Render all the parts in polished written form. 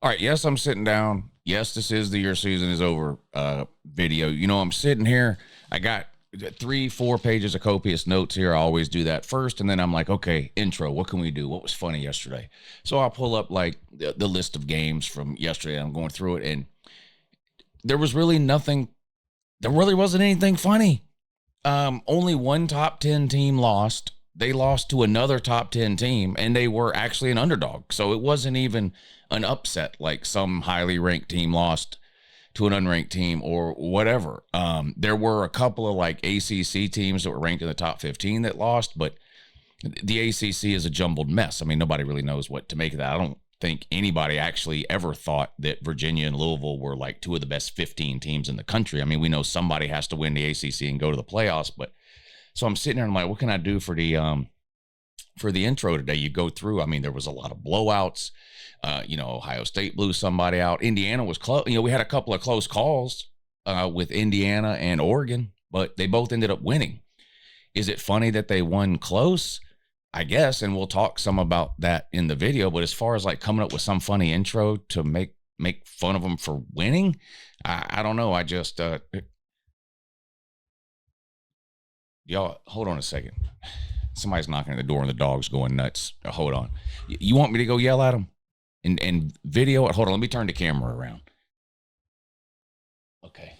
All right. Yes, I'm sitting down. Yes, this is the Your Season is Over video. You know, I'm sitting here. I got 3-4 pages of copious notes here. I always do that first. And then I'm like, okay, intro. What can we do? What was funny yesterday? So I'll pull up like the list of games from yesterday. I'm going through it. And there was really nothing. There really wasn't anything funny. Only one top 10 team lost. They lost to another top 10 team, and they were actually an underdog. So it wasn't even an upset like some highly ranked team lost to an unranked team or whatever. There were a couple of like ACC teams that were ranked in the top 15 that lost, but the ACC is a jumbled mess. I mean, nobody really knows what to make of that. I don't think anybody actually ever thought that Virginia and Louisville were like two of the best 15 teams in the country. I mean, we know somebody has to win the ACC and go to the playoffs, but so I'm sitting there and I'm like, what can I do for the intro today? You go through, I mean, there was a lot of blowouts. Ohio State blew somebody out. Indiana was close. We had a couple of close calls with Indiana and Oregon, but they both ended up winning. Is it funny that they won close? I guess, and we'll talk some about that in the video. But as far as like coming up with some funny intro to make fun of them for winning, I don't know. I just y'all, hold on a second. Somebody's knocking at the door and the dog's going nuts. Hold on. You want me to go yell at them and video it? Hold on. Let me turn the camera around. Okay.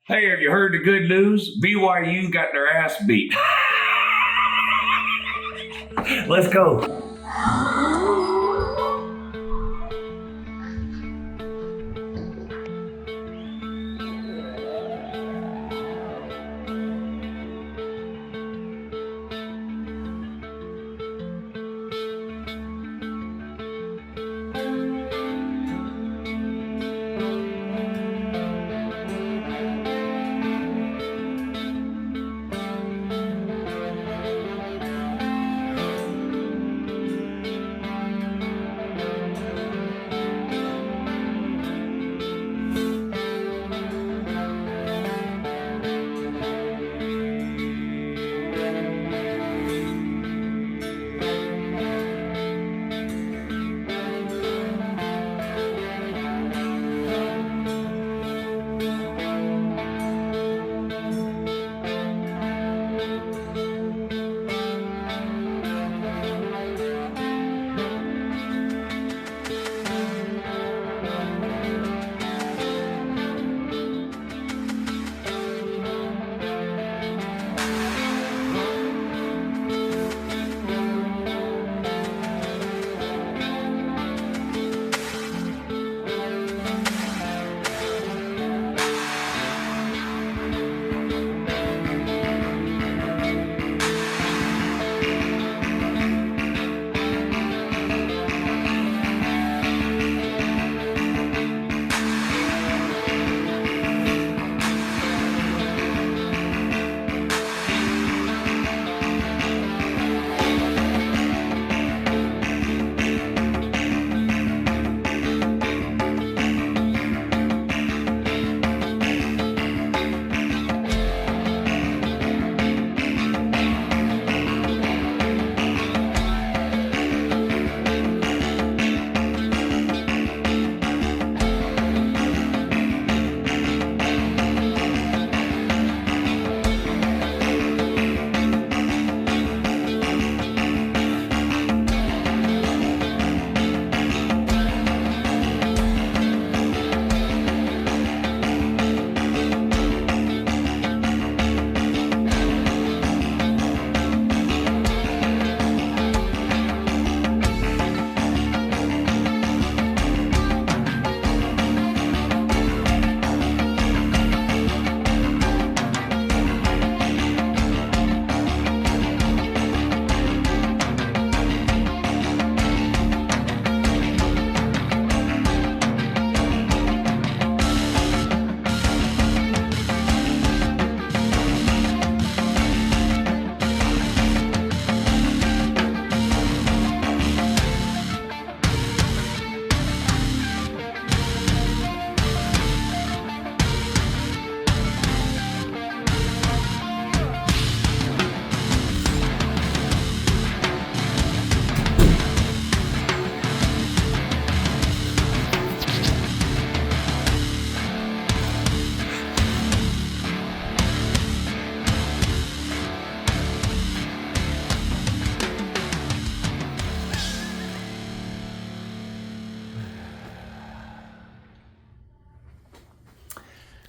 Hey, have you heard the good news? BYU got their ass beat. Let's go.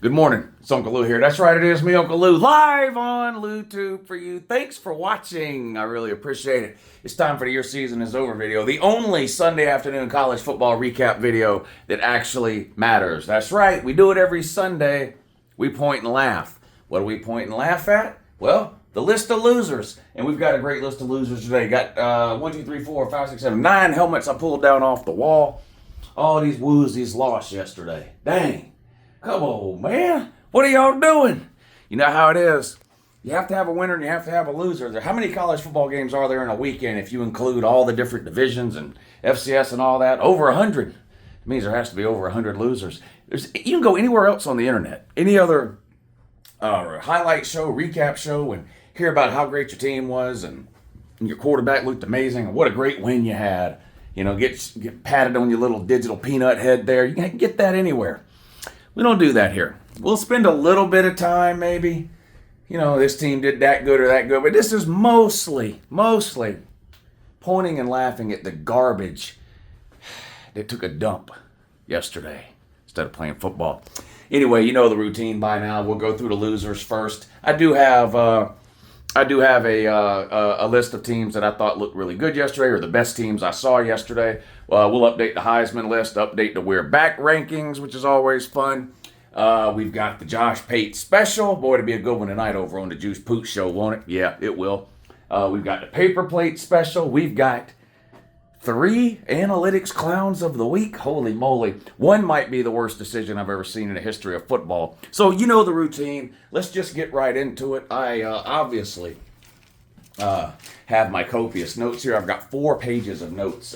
Good morning. It's Uncle Lou here. That's right, it is me, Uncle Lou, live on YouTube for you. Thanks for watching. I really appreciate it. It's time for the Your Season Is Over video, the only Sunday afternoon college football recap video that actually matters. That's right, we do it every Sunday. We point and laugh. What do we point and laugh at? Well, the list of losers. And we've got a great list of losers today. Got 1, 2, 3, 4, 5, 6, 7, 9 helmets I pulled down off the wall. All these woozies lost yesterday. Dang. Come on, man. What are y'all doing? You know how it is. You have to have a winner and you have to have a loser. How many college football games are there in a weekend if you include all the different divisions and FCS and all that? Over 100. It means there has to be over 100 losers. You can go anywhere else on the internet, any other highlight show, recap show, and hear about how great your team was and your quarterback looked amazing and what a great win you had. You know, get patted on your little digital peanut head there. You can get that anywhere. We don't do that here. We'll spend a little bit of time maybe. You know, this team did that good or that good. But this is mostly pointing and laughing at the garbage that took a dump yesterday instead of playing football. Anyway, you know the routine by now. We'll go through the losers first. I do have a list of teams that I thought looked really good yesterday, or the best teams I saw yesterday. We'll update the Heisman list, update the We're Back rankings, which is always fun. We've got the Josh Pate special. Boy, it'll be a good one tonight over on the Juice Pooch show, won't it? Yeah, it will. We've got the Paper Plate special. We've got 3 analytics clowns of the week. Holy moly. One might be the worst decision I've ever seen in the history of football. So you know the routine. Let's just get right into it. I obviously have my copious notes here. I've got 4 pages of notes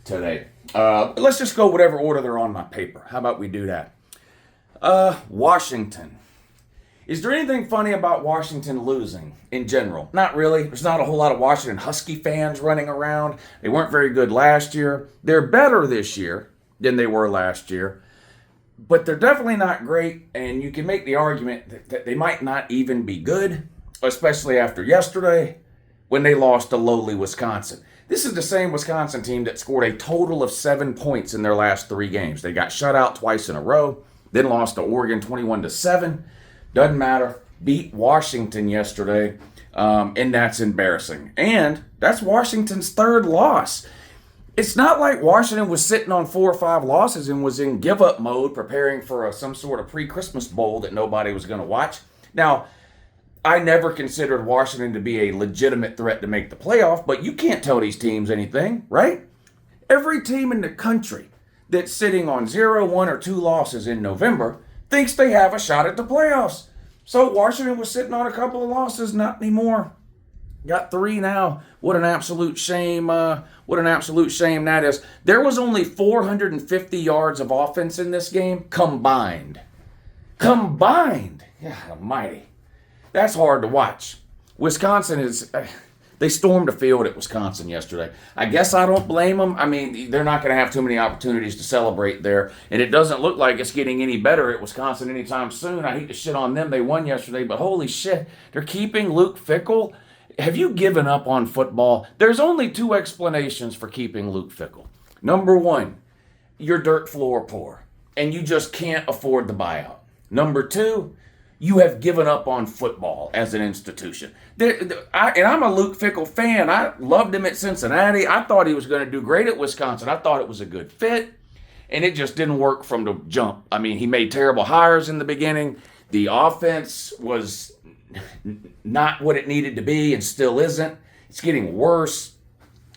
today. Let's just go whatever order they're on my paper. How about we do that? Washington. Is there anything funny about Washington losing in general? Not really. There's not a whole lot of Washington Husky fans running around. They weren't very good last year. They're better this year than they were last year. But they're definitely not great, and you can make the argument that they might not even be good, especially after yesterday when they lost to lowly Wisconsin. This is the same Wisconsin team that scored a total of 7 points in their last 3 games. They got shut out twice in a row, then lost to Oregon 21-7. Doesn't matter. Beat Washington yesterday, and that's embarrassing. And that's Washington's 3rd loss. It's not like Washington was sitting on 4 or 5 losses and was in give-up mode preparing for some sort of pre-Christmas bowl that nobody was going to watch. Now, I never considered Washington to be a legitimate threat to make the playoff, but you can't tell these teams anything, right? Every team in the country that's sitting on 0, 1, or 2 losses in November thinks they have a shot at the playoffs. So Washington was sitting on a couple of losses, not anymore. Got 3 now. What an absolute shame. What an absolute shame that is. There was only 450 yards of offense in this game combined. Combined. God almighty. That's hard to watch. Wisconsin is... They stormed the field at Wisconsin yesterday. I guess I don't blame them. I mean, they're not going to have too many opportunities to celebrate there. And it doesn't look like it's getting any better at Wisconsin anytime soon. I hate to shit on them. They won yesterday, but holy shit. They're keeping Luke Fickell. Have you given up on football? There's only 2 explanations for keeping Luke Fickell. Number 1, you're dirt floor poor, and you just can't afford the buyout. Number 2, you have given up on football as an institution. And I'm a Luke Fickell fan. I loved him at Cincinnati. I thought he was going to do great at Wisconsin. I thought it was a good fit, and it just didn't work from the jump. I mean, he made terrible hires in the beginning. The offense was not what it needed to be and still isn't. It's getting worse.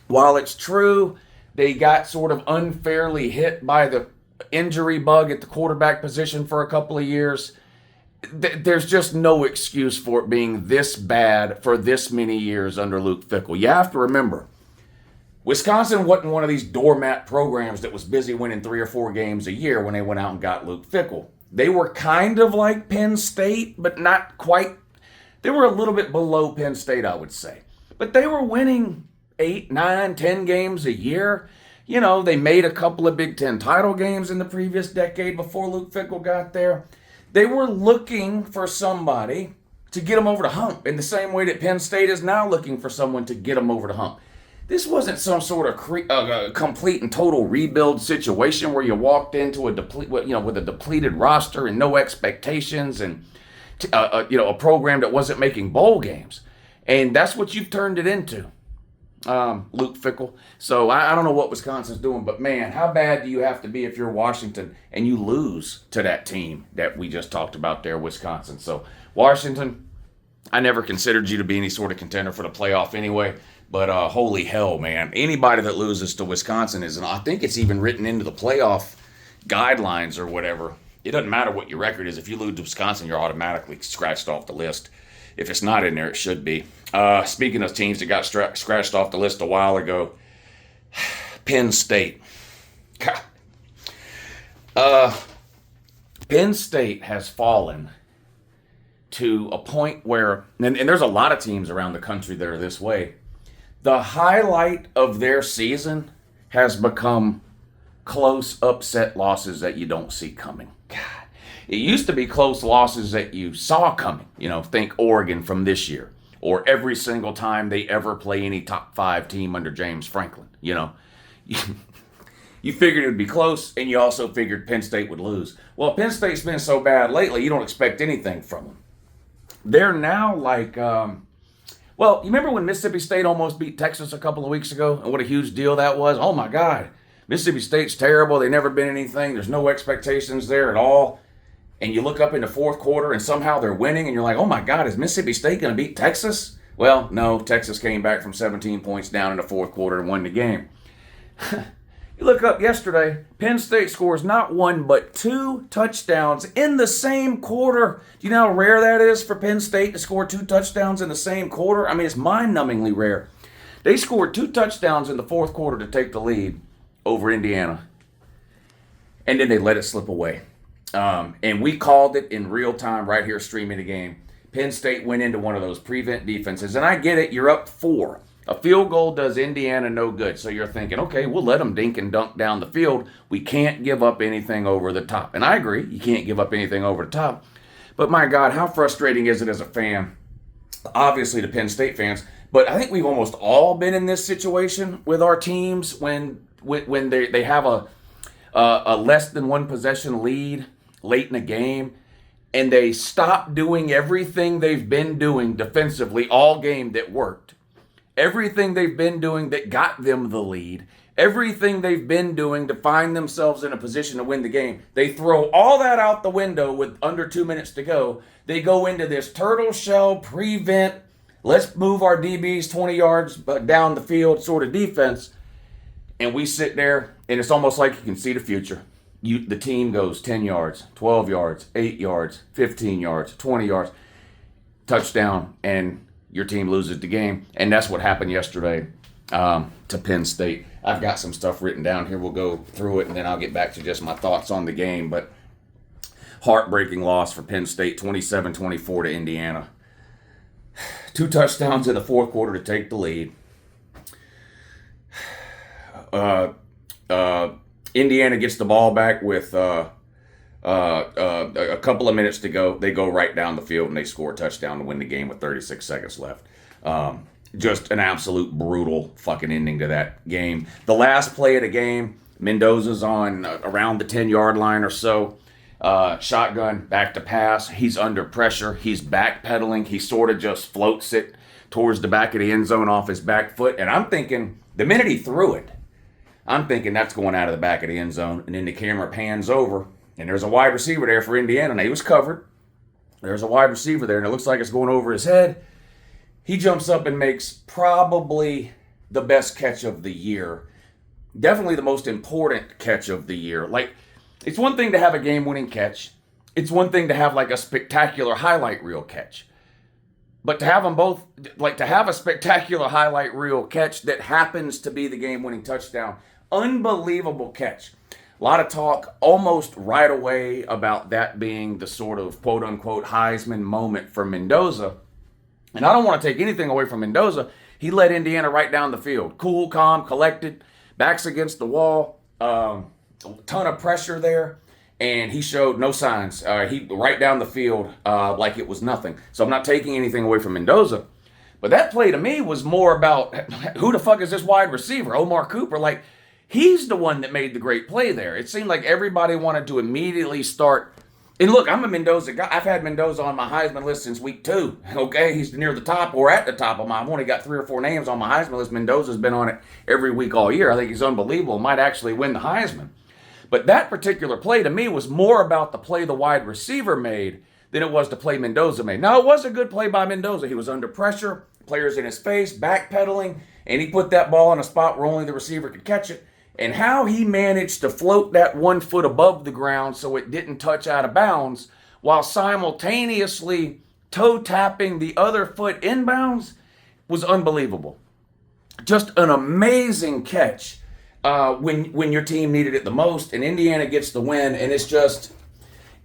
While it's true, they got sort of unfairly hit by the injury bug at the quarterback position for a couple of years. There's just no excuse for it being this bad for this many years under Luke Fickell. You have to remember, Wisconsin wasn't one of these doormat programs that was busy winning 3 or 4 games a year when they went out and got Luke Fickell. They were kind of like Penn State, but not quite. They were a little bit below Penn State, I would say. But they were winning 8, 9, 10 games a year. You know, they made a couple of Big Ten title games in the previous decade before Luke Fickell got there. They were looking for somebody to get them over the hump in the same way that Penn State is now looking for someone to get them over the hump. This wasn't some sort of complete and total rebuild situation where you walked into with a depleted roster and no expectations and a program that wasn't making bowl games, and that's what you've turned it into, Luke Fickell. So I don't know what Wisconsin's doing, but man, how bad do you have to be if you're Washington and you lose to that team that we just talked about there, Wisconsin? So Washington, I never considered you to be any sort of contender for the playoff anyway. But holy hell, man. Anybody that loses to Wisconsin is, and I think it's even written into the playoff guidelines or whatever. It doesn't matter what your record is. If you lose to Wisconsin, you're automatically scratched off the list. If it's not in there, it should be. Speaking of teams that got scratched off the list a while ago, Penn State. Penn State has fallen to a point where, and there's a lot of teams around the country that are this way, the highlight of their season has become close upset losses that you don't see coming. God, it used to be close losses that you saw coming. Think Oregon from this year, or every single time they ever play any top 5 team under James Franklin. You figured it would be close, and you also figured Penn State would lose. Well, Penn State's been so bad lately, you don't expect anything from them. They're now like... Well, you remember when Mississippi State almost beat Texas a couple of weeks ago, and what a huge deal that was? Oh my God, Mississippi State's terrible. They've never been anything. There's no expectations there at all. And you look up in the fourth quarter, and somehow they're winning, and you're like, oh my God, is Mississippi State going to beat Texas? Well, no, Texas came back from 17 points down in the fourth quarter and won the game. You look up yesterday, Penn State scores not 1 but 2 touchdowns in the same quarter. Do you know how rare that is for Penn State to score 2 touchdowns in the same quarter? I mean, it's mind-numbingly rare. They scored 2 touchdowns in the fourth quarter to take the lead over Indiana, and then they let it slip away. And we called it in real time right here streaming the game. Penn State went into one of those prevent defenses, and I get it, you're up 4. A field goal does Indiana no good. So you're thinking, okay, we'll let them dink and dunk down the field. We can't give up anything over the top. And I agree, you can't give up anything over the top. But my God, how frustrating is it as a fan? Obviously the Penn State fans, but I think we've almost all been in this situation with our teams when they have a less than 1 possession lead late in a game, and they stop doing everything they've been doing defensively all game that worked. Everything they've been doing that got them the lead, everything they've been doing to find themselves in a position to win the game, they throw all that out the window with under 2 minutes to go. They go into this turtle shell, prevent, let's move our DBs 20 yards down the field sort of defense, and we sit there, and it's almost like you can see the future. The team goes 10 yards, 12 yards, 8 yards, 15 yards, 20 yards, touchdown, and your team loses the game. And that's what happened yesterday to Penn State. I've got some stuff written down here. We'll go through it, and then I'll get back to just my thoughts on the game. But heartbreaking loss for Penn State, 27-24 to Indiana. 2 touchdowns in the fourth quarter to take the lead. Indiana gets the ball back with a couple of minutes to go. They go right down the field and they score a touchdown to win the game with 36 seconds left. Just an absolute brutal fucking ending to that game. The last play of the game, Mendoza's on around the 10-yard line or so. Shotgun, back to pass. He's under pressure. He's backpedaling. He sort of just floats it towards the back of the end zone off his back foot. And I'm thinking, the minute he threw it, I'm thinking that's going out of the back of the end zone. And then the camera pans over, and there's a wide receiver there for Indiana, and he was covered. There's a wide receiver there, and it looks like it's going over his head. He jumps up and makes probably the best catch of the year. Definitely the most important catch of the year. Like, it's one thing to have a game-winning catch. It's one thing to have like a spectacular highlight reel catch. But to have them both, like to have a spectacular highlight reel catch that happens to be the game-winning touchdown, unbelievable catch. A lot of talk almost right away about that being the sort of quote-unquote Heisman moment for Mendoza. And I don't want to take anything away from Mendoza. He led Indiana right down the field. Cool, calm, collected, backs against the wall, a ton of pressure there, and he showed no signs. He right down the field like it was nothing. So I'm not taking anything away from Mendoza. But that play to me was more about who the fuck is this wide receiver, Omar Cooper? Like, he's the one that made the great play there. It seemed like everybody wanted to immediately start. And look, I'm a Mendoza guy. I've had Mendoza on my Heisman list since week 2. Okay, he's near the top or at the top of I've only got 3 or 4 names on my Heisman list. Mendoza's been on it every week all year. I think he's unbelievable. Might actually win the Heisman. But that particular play to me was more about the play the wide receiver made than it was the play Mendoza made. Now, it was a good play by Mendoza. He was under pressure, players in his face, backpedaling, and he put that ball in a spot where only the receiver could catch it. And how he managed to float that 1 foot above the ground so it didn't touch out of bounds while simultaneously toe tapping the other foot inbounds was unbelievable. Just an amazing catch when your team needed it the most, and Indiana gets the win. And it's just,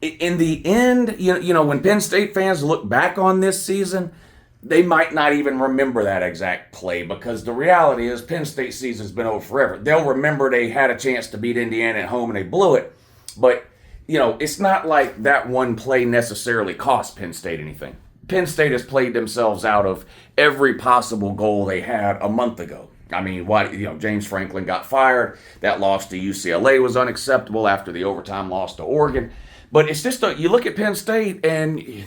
in the end, you know, when Penn State fans look back on this season, they might not even remember that exact play, because the reality is Penn State season's been over forever. They'll remember they had a chance to beat Indiana at home and they blew it. But, you know, it's not like that one play necessarily cost Penn State anything. Penn State has played themselves out of every possible goal they had a month ago. I mean, James Franklin got fired. That loss to UCLA was unacceptable after the overtime loss to Oregon. But it's just, you look at Penn State and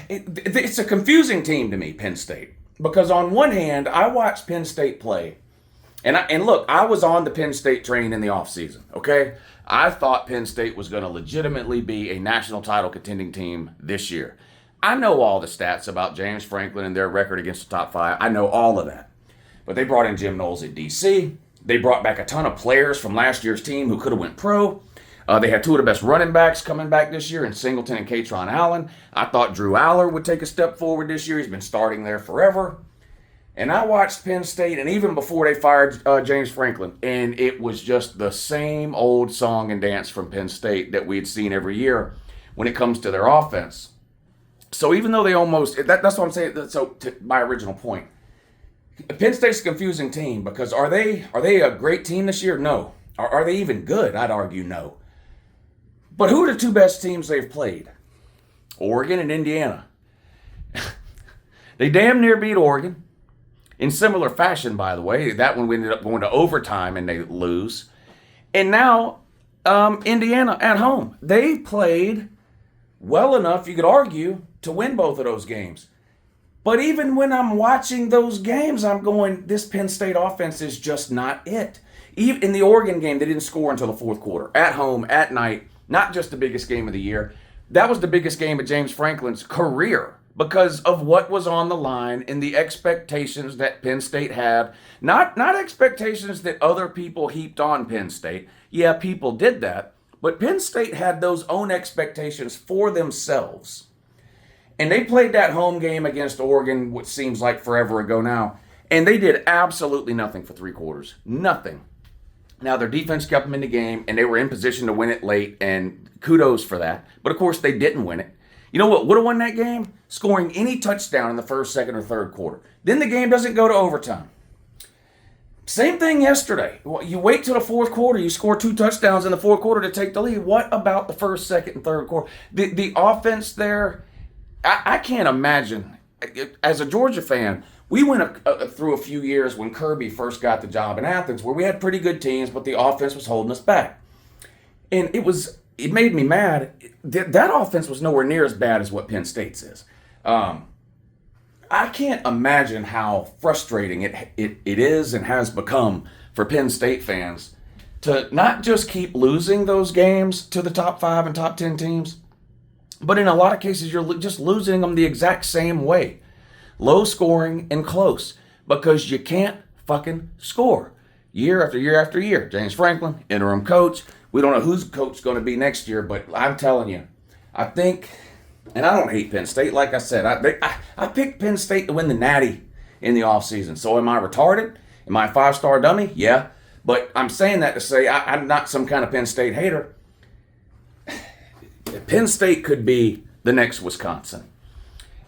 it's a confusing team to me, Penn State. Because on one hand, I watched Penn State play. And look, I was on the Penn State train in the offseason, okay? I thought Penn State was going to legitimately be a national title contending team this year. I know all the stats about James Franklin and their record against the top 5. I know all of that. But they brought in Jim Knowles at DC. They brought back a ton of players from last year's team who could have went pro. They had 2 of the best running backs coming back this year in Singleton and Katron Allen. I thought Drew Aller would take a step forward this year. He's been starting there forever. And I watched Penn State, and even before they fired James Franklin, and it was just the same old song and dance from Penn State that we had seen every year when it comes to their offense. So even though they almost, that's what I'm saying, so to my original point, Penn State's a confusing team, because are they a great team this year? No. Are they even good? I'd argue no. But who are the 2 best teams they've played? Oregon and Indiana. They damn near beat Oregon. In similar fashion, by the way. That one we ended up going to overtime and they lose. And now, Indiana at home. They played well enough, you could argue, to win both of those games. But even when I'm watching those games, I'm going, this Penn State offense is just not it. Even in the Oregon game, they didn't score until the 4th quarter. At home, at night. Not just the biggest game of the year. That was the biggest game of James Franklin's career because of what was on the line and the expectations that Penn State had. Not expectations that other people heaped on Penn State. Yeah, people did that. But Penn State had those own expectations for themselves. And they played that home game against Oregon, which seems like forever ago now. And they did absolutely nothing for 3 quarters. Nothing. Now, their defense kept them in the game, and they were in position to win it late, and kudos for that. But, of course, they didn't win it. You know what would have won that game? Scoring any touchdown in the 1st, 2nd, or 3rd quarter. Then the game doesn't go to overtime. Same thing yesterday. You wait till the 4th quarter. You score 2 touchdowns in the 4th quarter to take the lead. What about the 1st, 2nd, and 3rd quarter? The offense there, I can't imagine. As a Georgia fan, we went through a few years when Kirby first got the job in Athens where we had pretty good teams, but the offense was holding us back. And it made me mad. That offense was nowhere near as bad as what Penn State's is. I can't imagine how frustrating it is and has become for Penn State fans to not just keep losing those games to the top 5 and top 10 teams, but in a lot of cases you're just losing them the exact same way. Low scoring and close because you can't fucking score. Year after year after year. James Franklin, interim coach. We don't know who's coach going to be next year, but I'm telling you, I think, and I don't hate Penn State. Like I said, I picked Penn State to win the Natty in the offseason. So am I retarded? Am I a 5-star dummy? Yeah. But I'm saying that to say I'm not some kind of Penn State hater. Penn State could be the next Wisconsin.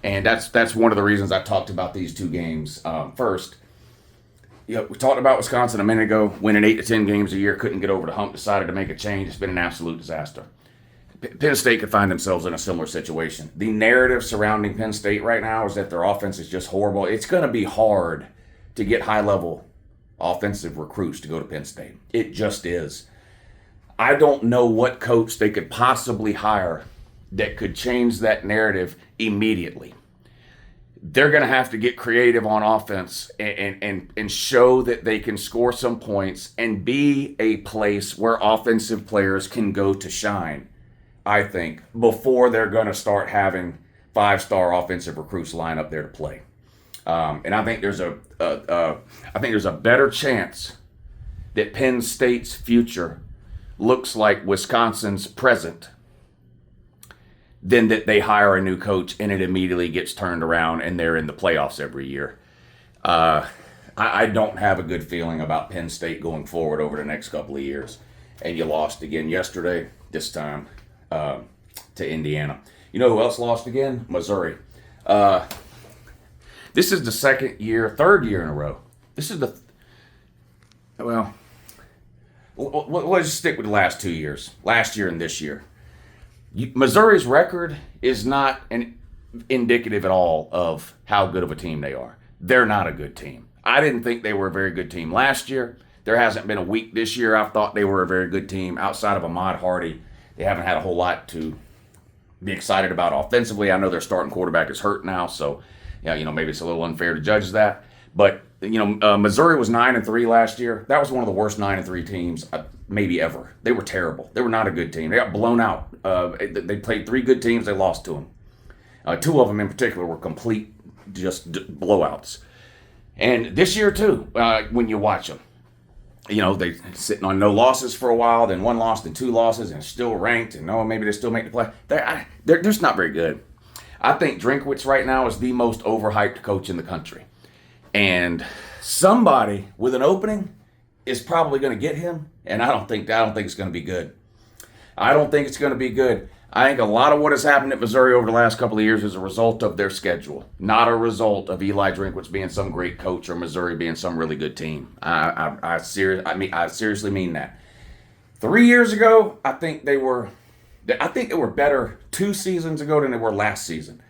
And that's one of the reasons I talked about these 2 games. First, we talked about Wisconsin a minute ago, winning 8 to 10 games a year, couldn't get over the hump, decided to make a change. It's been an absolute disaster. Penn State could find themselves in a similar situation. The narrative surrounding Penn State right now is that their offense is just horrible. It's going to be hard to get high-level offensive recruits to go to Penn State. It just is. I don't know what coach they could possibly hire that could change that narrative immediately. They're going to have to get creative on offense and show that they can score some points and be a place where offensive players can go to shine, I think, before they're going to start having five-star offensive recruits line up there to play. And I think there's a better chance that Penn State's future looks like Wisconsin's present than that they hire a new coach and it immediately gets turned around and they're in the playoffs every year. I don't have a good feeling about Penn State going forward over the next couple of years. And you lost again yesterday, this time to Indiana. You know who else lost again? Missouri. This is the third year in a row. This is let's stick with the last 2 years. Last year and this year. Missouri's record is not indicative at all of how good of a team they are. They're not a good team. I didn't think they were a very good team last year. There hasn't been a week this year I thought they were a very good team. Outside of Ahmad Hardy, they haven't had a whole lot to be excited about offensively. I know their starting quarterback is hurt now, so maybe it's a little unfair to judge that. But Missouri was 9-3 last year. That was one of the worst 9-3 teams maybe ever. They were terrible. They were not a good team. They got blown out. They played 3 good teams. They lost to them. 2 of them in particular were complete just blowouts. And this year too, when you watch them, they sitting on no losses for a while, then 1 loss, then 2 losses, and still ranked, and maybe they still make the play. They're just not very good. I think Drinkwitz right now is the most overhyped coach in the country. And somebody with an opening is probably going to get him, and I don't think it's going to be good. I don't think it's going to be good. I think a lot of what has happened at Missouri over the last couple of years is a result of their schedule, not a result of Eli Drinkwitz being some great coach or Missouri being some really good team. I seriously mean that. 3 years ago, I think they were better 2 seasons ago than they were last season.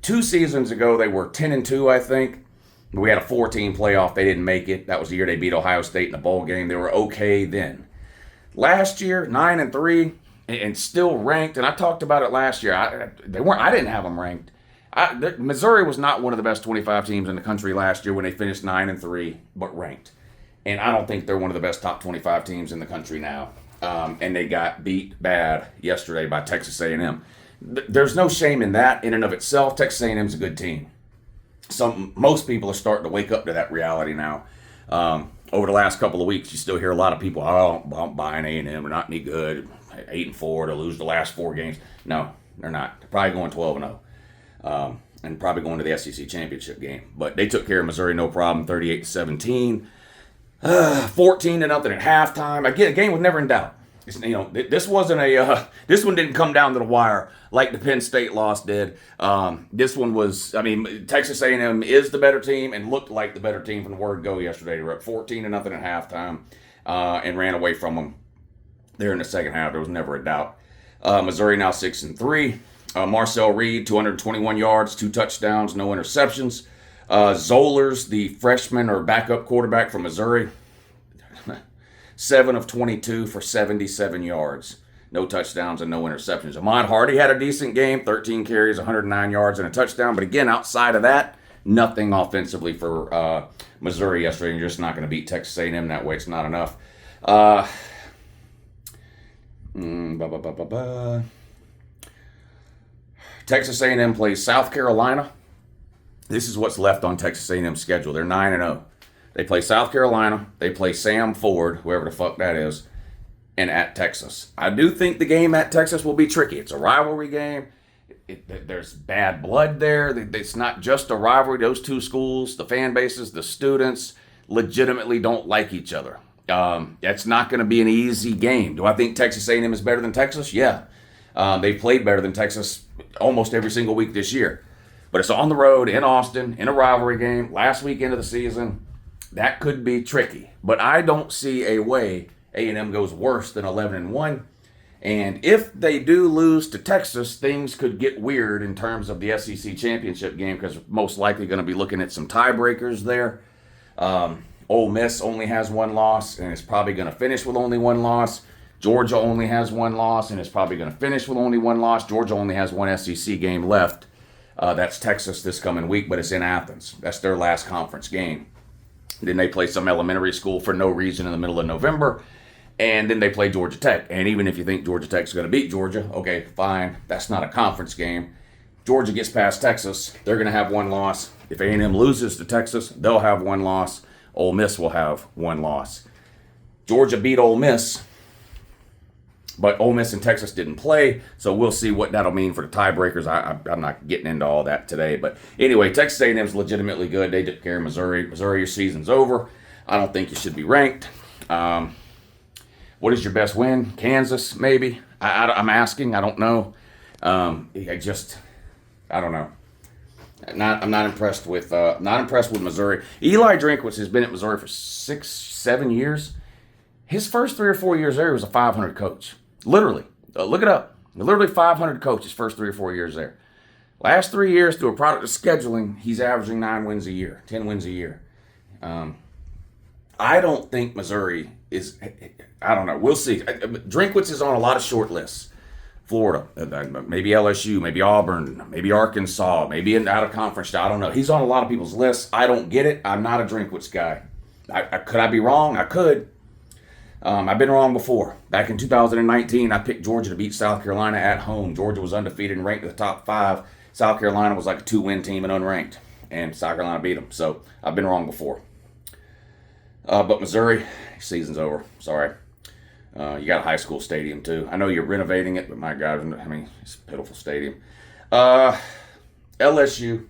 2 seasons ago, they were 10-2, I think. We had a 4-team playoff. They didn't make it. That was the year they beat Ohio State in the bowl game. They were okay then. Last year, 9-3, and still ranked. And I talked about it last year. I didn't have them ranked. Missouri was not one of the best 25 teams in the country last year when they finished 9-3, but ranked. And I don't think they're one of the best top 25 teams in the country now. And they got beat bad yesterday by Texas A&M. There's no shame in that in and of itself. Texas A&M is a good team. Most people are starting to wake up to that reality now. Over the last couple of weeks, you still hear a lot of people, I'm buying A&M. They're not any good. 8-4 to lose the last 4 games. No, they're not. They're probably going 12-0. And probably going to the SEC championship game. But they took care of Missouri no problem, 38-17. 14-0 at halftime. Again, the game was never in doubt. This wasn't this one didn't come down to the wire like the Penn State loss did. This one was, Texas A&M is the better team and looked like the better team from the word go yesterday. They were up 14-0 at halftime and ran away from them there in the second half. There was never a doubt. Missouri now 6-3. Marcel Reed, 221 yards, 2 touchdowns, no interceptions. Zollers, the freshman or backup quarterback from Missouri, 7 of 22 for 77 yards. No touchdowns and no interceptions. Ahmad Hardy had a decent game, 13 carries, 109 yards and a touchdown. But again, outside of that, nothing offensively for Missouri yesterday. You're just not going to beat Texas A&M that way. It's not enough. Texas A&M plays South Carolina. This is what's left on Texas A&M's schedule. They're 9-0. They play South Carolina. They play Sam Ford, whoever the fuck that is, and at Texas. I do think the game at Texas will be tricky. It's a rivalry game. There's bad blood there. It's not just a rivalry. Those 2 schools, the fan bases, the students, legitimately don't like each other. That's not going to be an easy game. Do I think Texas A&M is better than Texas? Yeah. They've played better than Texas almost every single week this year. But it's on the road in Austin, in a rivalry game, last weekend of the season. That could be tricky. But I don't see a way A&M goes worse than 11-1. And if they do lose to Texas, things could get weird in terms of the SEC championship game because most likely going to be looking at some tiebreakers there. Ole Miss only has one loss and is probably going to finish with only one loss. Georgia only has one loss and is probably going to finish with only one loss. Georgia only has one SEC game left. That's Texas this coming week, but it's in Athens. That's their last conference game. Then they play some elementary school for no reason in the middle of November. And then they play Georgia Tech. And even if you think Georgia Tech's going to beat Georgia, okay, fine. That's not a conference game. Georgia gets past Texas. They're going to have one loss. If A&M loses to Texas, they'll have one loss. Ole Miss will have one loss. Georgia beat Ole Miss, but Ole Miss and Texas didn't play, so we'll see what that'll mean for the tiebreakers. I'm not getting into all that today. But anyway, Texas A&M is legitimately good. They took care of Missouri. Missouri, your season's over. I don't think you should be ranked. What is your best win? Kansas, maybe. I'm asking. I don't know. I don't know. I'm not impressed with Missouri. Eli Drinkwitz has been at Missouri for 6-7 years. His first 3 or 4 years there, he was a 500 coach. Literally, look it up. Literally 500 coach his first 3 or 4 years there. Last 3 years, through a product of scheduling, he's averaging 9 wins a year, 10 wins a year. I don't think Missouri is. I don't know. We'll see. Drinkwitz is on a lot of short lists. Florida, maybe LSU, maybe Auburn, maybe Arkansas, maybe an out-of-conference. I don't know. He's on a lot of people's lists. I don't get it. I'm not a Drinkwitz guy. Could I be wrong? I could. I've been wrong before. Back in 2019, I picked Georgia to beat South Carolina at home. Georgia was undefeated and ranked in the top 5. South Carolina was like a 2-win team and unranked, and South Carolina beat them. So I've been wrong before. But Missouri, season's over. Sorry. You got a high school stadium, too. I know you're renovating it, but my God, I mean, it's a pitiful stadium. LSU.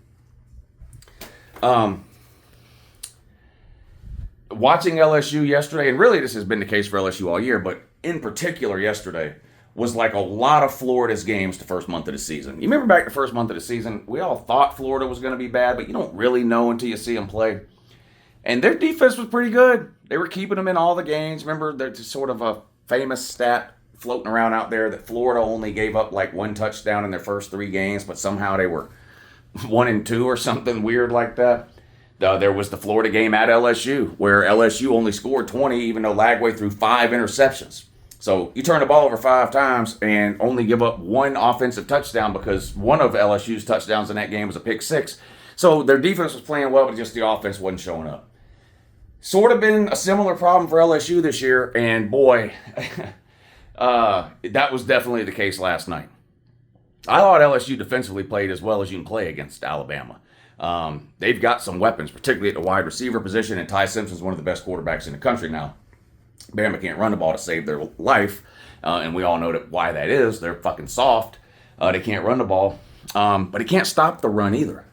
Watching LSU yesterday, and really this has been the case for LSU all year, but in particular yesterday, was like a lot of Florida's games the first month of the season. You remember back the first month of the season, we all thought Florida was going to be bad, but you don't really know until you see them play. And their defense was pretty good. They were keeping them in all the games. Remember, there's sort of a famous stat floating around out there that Florida only gave up like 1 touchdown in their first 3 games, but somehow they were 1-2 or something weird like that. There was the Florida game at LSU where LSU only scored 20 even though Lagway threw 5 interceptions. So you turn the ball over 5 times and only give up 1 offensive touchdown because one of LSU's touchdowns in that game was a pick 6. So their defense was playing well, but just the offense wasn't showing up. Sort of been a similar problem for LSU this year, and boy, that was definitely the case last night. I thought LSU defensively played as well as you can play against Alabama. They've got some weapons, particularly at the wide receiver position, and Ty Simpson's one of the best quarterbacks in the country now. Bama can't run the ball to save their life, and we all know why that is. They're fucking soft. They can't run the ball, but he can't stop the run either.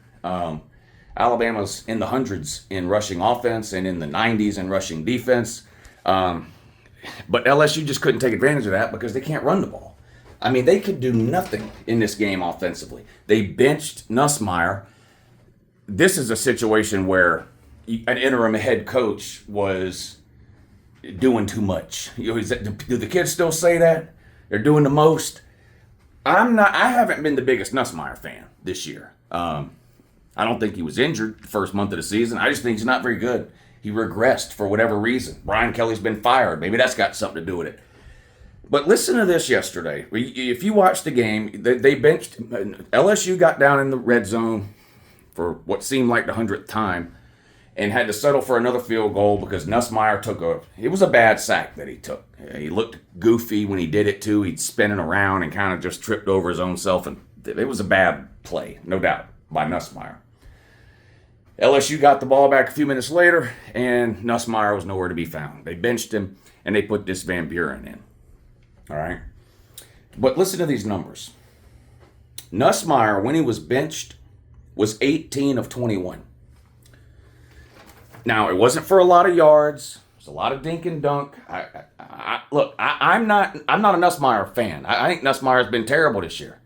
Alabama's in the hundreds in rushing offense and in the 90s in rushing defense. But LSU just couldn't take advantage of that because they can't run the ball. I mean, they could do nothing in this game offensively. They benched Nussmeier. This is a situation where an interim head coach was doing too much. Do the kids still say that? They're doing the most? I haven't been the biggest Nussmeier fan this year. I don't think he was injured the first month of the season. I just think he's not very good. He regressed for whatever reason. Brian Kelly's been fired. Maybe that's got something to do with it. But listen to this yesterday. If you watch the game, they benched. LSU got down in the red zone for what seemed like the 100th time and had to settle for another field goal because Nussmeier it was a bad sack that he took. He looked goofy when he did it too. He'd spinning around and kind of just tripped over his own self. And it was a bad play, no doubt, by Nussmeier. LSU got the ball back a few minutes later, and Nussmeier was nowhere to be found. They benched him, and they put this Van Buren in. All right? But listen to these numbers. Nussmeier, when he was benched, was 18 of 21. Now, it wasn't for a lot of yards. It was a lot of dink and dunk. Look, I'm not a Nussmeier fan. I think Nussmeier's been terrible this year.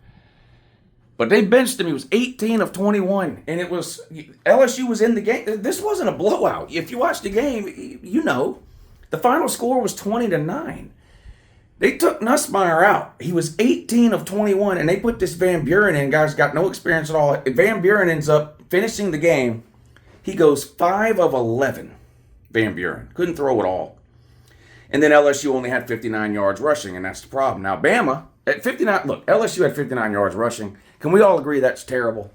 But they benched him. He was 18 of 21. And it was, LSU was in the game. This wasn't a blowout. If you watch the game, you know, the final score was 20-9. They took Nussmeier out. He was 18 of 21, and they put this Van Buren in. Guy's got no experience at all. Van Buren ends up finishing the game. He goes 5 of 11, Van Buren. Couldn't throw at all. And then LSU only had 59 yards rushing, and that's the problem. Now, Bama, at 59, look, LSU had 59 yards rushing. Can we all agree that's terrible?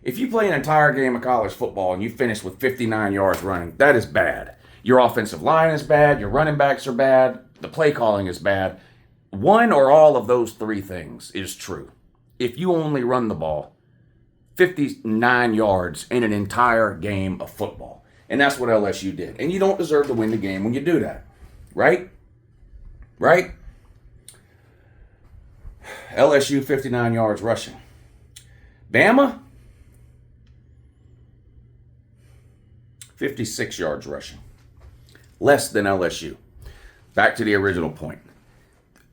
If you play an entire game of college football and you finish with 59 yards running, that is bad. Your offensive line is bad. Your running backs are bad. The play calling is bad. One or all of those three things is true. If you only run the ball 59 yards in an entire game of football. And that's what LSU did. And you don't deserve to win the game when you do that. Right? Right? LSU 59 yards rushing. Bama 56 yards rushing. Less than LSU. Back to the original point.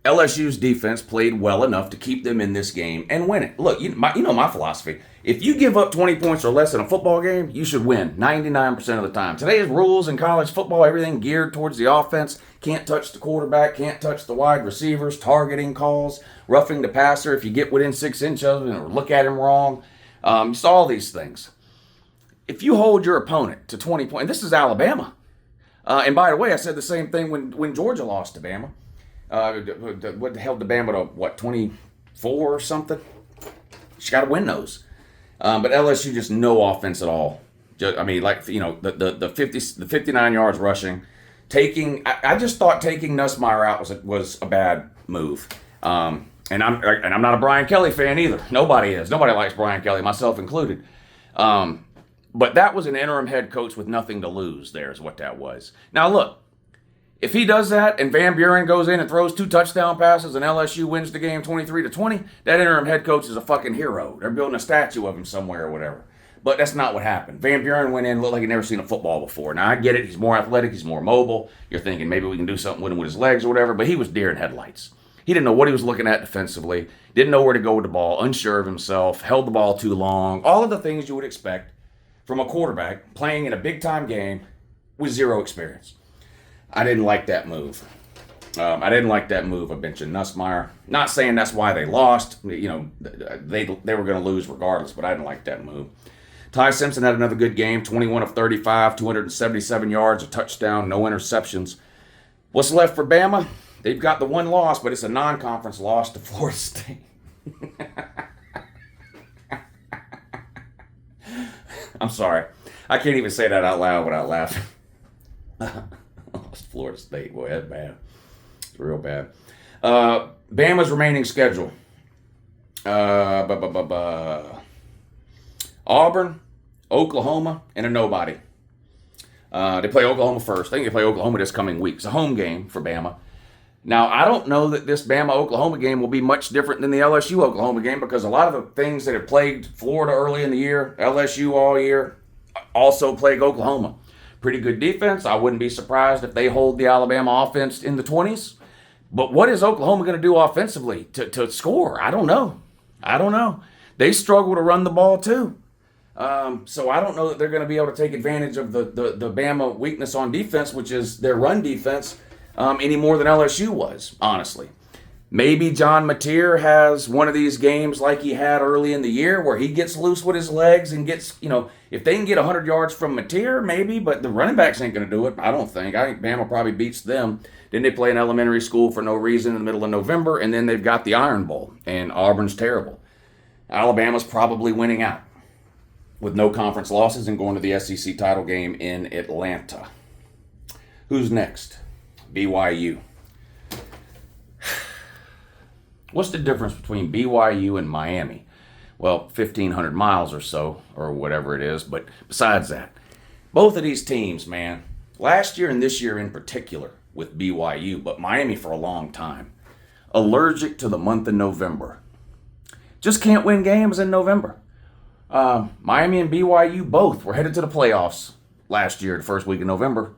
LSU's defense played well enough to keep them in this game and win it. Look, you know my philosophy. If you give up 20 points or less in a football game, you should win 99% of the time. Today's rules in college football, everything geared towards the offense. Can't touch the quarterback, can't touch the wide receivers, targeting calls, roughing the passer if you get within 6 inches of him or look at him wrong. Just all these things. If you hold your opponent to 20 points, and this is Alabama. And by the way, I said the same thing when Georgia lost to Bama. What the hell did Bama to, 24 or something? You got to win those. But LSU just no offense at all. The 59 yards rushing. I just thought taking Nussmeier out was a bad move. And I'm not a Brian Kelly fan either. Nobody is. Nobody likes Brian Kelly, myself included. But that was an interim head coach with nothing to lose. There's what that was. Now look, if he does that and Van Buren goes in and throws 2 touchdown passes and LSU wins the game 23-20, that interim head coach is a fucking hero. They're building a statue of him somewhere or whatever. But that's not what happened. Van Buren went in, looked like he'd never seen a football before. Now I get it. He's more athletic. He's more mobile. You're thinking maybe we can do something with him with his legs or whatever. But he was deer in headlights. He didn't know what he was looking at defensively. Didn't know where to go with the ball. Unsure of himself. Held the ball too long. All of the things you would expect from a quarterback playing in a big-time game with zero experience. I didn't like that move. I didn't like that move of benching Nussmeier. Not saying that's why they lost. They were going to lose regardless, but I didn't like that move. Ty Simpson had another good game, 21 of 35, 277 yards, a touchdown, no interceptions. What's left for Bama? They've got the one loss, but it's a non-conference loss to Florida State. I'm sorry. I can't even say that out loud without laughing. Florida State, boy, that's bad. It's real bad. Bama's remaining schedule. Auburn, Oklahoma, and a nobody. They play Oklahoma first. I think they play Oklahoma this coming week. It's a home game for Bama. Now, I don't know that this Bama-Oklahoma game will be much different than the LSU-Oklahoma game because a lot of the things that have plagued Florida early in the year, LSU all year, also plague Oklahoma. Pretty good defense. I wouldn't be surprised if they hold the Alabama offense in the 20s. But what is Oklahoma going to do offensively to score? I don't know. They struggle to run the ball too. So I don't know that they're going to be able to take advantage of the Bama weakness on defense, which is their run defense, any more than LSU was, honestly. Maybe John Mateer has one of these games like he had early in the year where he gets loose with his legs and gets, if they can get 100 yards from Mateer, maybe, but the running backs ain't going to do it, I don't think. I think Bama probably beats them. Then they play an elementary school for no reason in the middle of November, and then they've got the Iron Bowl, and Auburn's terrible. Alabama's probably winning out with no conference losses and going to the SEC title game in Atlanta. Who's next? BYU. What's the difference between BYU and Miami? Well, 1,500 miles or so, or whatever it is, but besides that, both of these teams, man, last year and this year in particular with BYU, but Miami for a long time, allergic to the month of November. Just can't win games in November. Miami and BYU both were headed to the playoffs last year, the first week of November.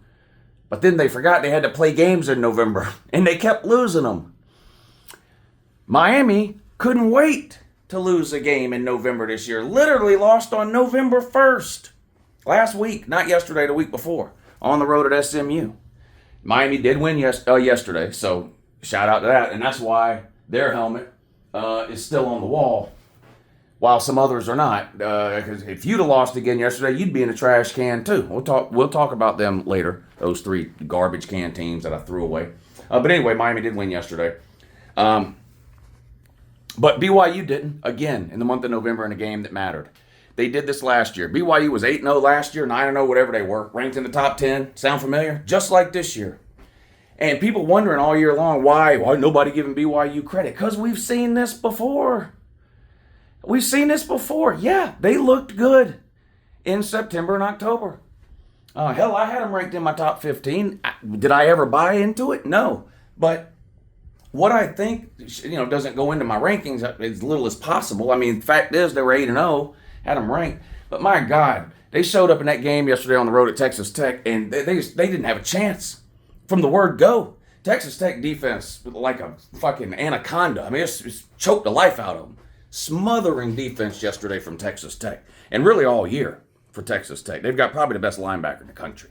But then they forgot they had to play games in November, and they kept losing them. Miami couldn't wait to lose a game in November this year. Literally lost on November 1st. Last week, not yesterday, the week before, on the road at SMU. Miami did win yesterday, so shout out to that. And that's why their helmet is still on the wall, while some others are not. Because if you'd have lost again yesterday, you'd be in the trash can too. We'll talk about them later. Those 3 garbage can teams that I threw away. But anyway, Miami did win yesterday. But BYU didn't, again, in the month of November in a game that mattered. They did this last year. BYU was 8-0 last year, 9-0, whatever they were, ranked in the top 10. Sound familiar? Just like this year. And people wondering all year long, why nobody giving BYU credit? Because we've seen this before. We've seen this before. Yeah, they looked good in September and October. Hell, I had them ranked in my top 15. Did I ever buy into it? No. But what I think, doesn't go into my rankings as little as possible. I mean, the fact is they were 8-0, had them ranked. But my God, they showed up in that game yesterday on the road at Texas Tech, and they didn't have a chance from the word go. Texas Tech defense, like a fucking anaconda. I mean, it's choked the life out of them. Smothering defense yesterday from Texas Tech, and really all year for Texas Tech. They've got probably the best linebacker in the country.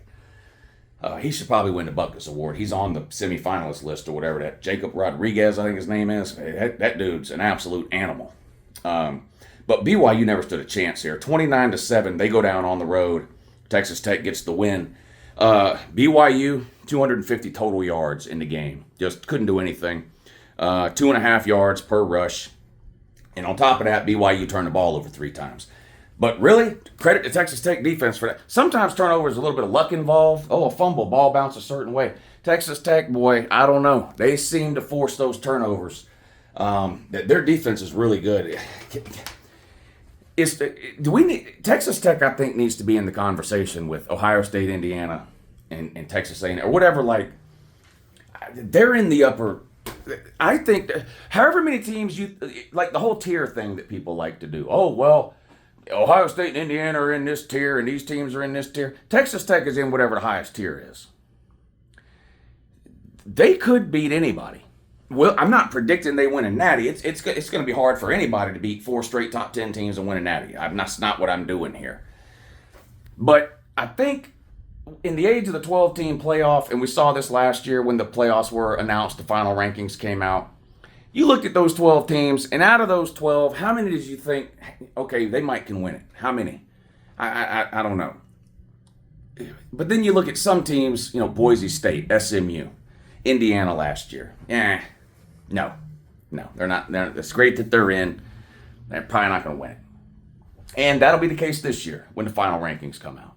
He should probably win the Buckus Award. He's on the semifinalist list or whatever. That Jacob Rodriguez, I think his name is. That dude's an absolute animal. But BYU never stood a chance here. 29-7, they go down on the road. Texas Tech gets the win. BYU, 250 total yards in the game. Just couldn't do anything. 2.5 yards per rush. And on top of that, BYU turned the ball over 3 times. But really, credit to Texas Tech defense for that. Sometimes turnovers, a little bit of luck involved. Oh, a fumble, ball bounce a certain way. Texas Tech, boy, I don't know. They seem to force those turnovers. Their defense is really good. Texas Tech, I think, needs to be in the conversation with Ohio State, Indiana, and Texas A&M, or whatever. Like, they're in the upper. I think that however many teams like the whole tier thing that people like to do. Oh, well, Ohio State and Indiana are in this tier and these teams are in this tier. Texas Tech is in whatever the highest tier is. They could beat anybody. Well, I'm not predicting they win a natty. It's going to be hard for anybody to beat 4 straight top 10 teams and win a natty. That's not what I'm doing here. But I think in the age of the 12-team playoff, and we saw this last year when the playoffs were announced, the final rankings came out. You looked at those 12 teams, and out of those 12, how many did you think, okay, they might can win it? How many? I don't know. But then you look at some teams, Boise State, SMU, Indiana last year. No, they're not. It's great that they're in. They're probably not going to win it. And that'll be the case this year when the final rankings come out.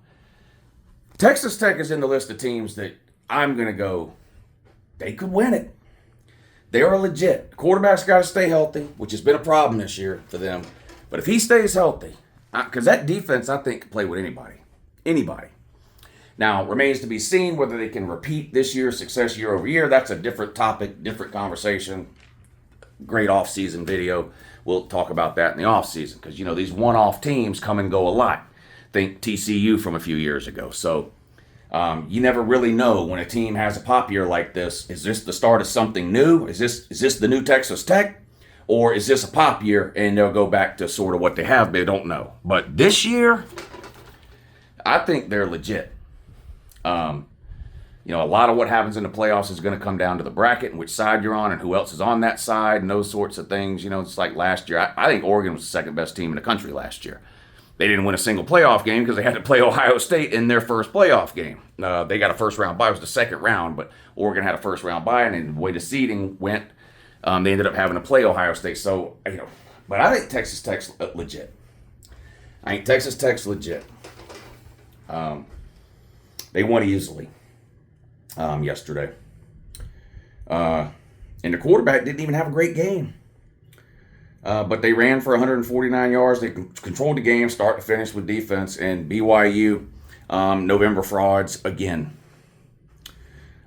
Texas Tech is in the list of teams that I'm going to go, they could win it. They are legit. The quarterback's got to stay healthy, which has been a problem this year for them. But if he stays healthy, because that defense, I think, can play with anybody. Anybody. Now, it remains to be seen whether they can repeat this year's success year over year. That's a different topic, different conversation. Great off-season video. We'll talk about that in the off-season because, these one-off teams come and go a lot. Think TCU from a few years ago. So you never really know when a team has a pop year like this. Is this the start of something new? Is this the new Texas Tech? Or is this a pop year and they'll go back to sort of what they have been? I don't know. But this year, I think they're legit. A lot of what happens in the playoffs is going to come down to the bracket and which side you're on and who else is on that side and those sorts of things. It's like last year. I think Oregon was the second best team in the country last year. They didn't win a single playoff game because they had to play Ohio State in their first playoff game. They got a first round bye. It was the second round, but Oregon had a first round bye, and then the way the seeding went, they ended up having to play Ohio State. So, but I think Texas Tech's legit. I think Texas Tech's legit. They won easily yesterday. And the quarterback didn't even have a great game. But they ran for 149 yards. They controlled the game start to finish with defense. And BYU, November frauds again.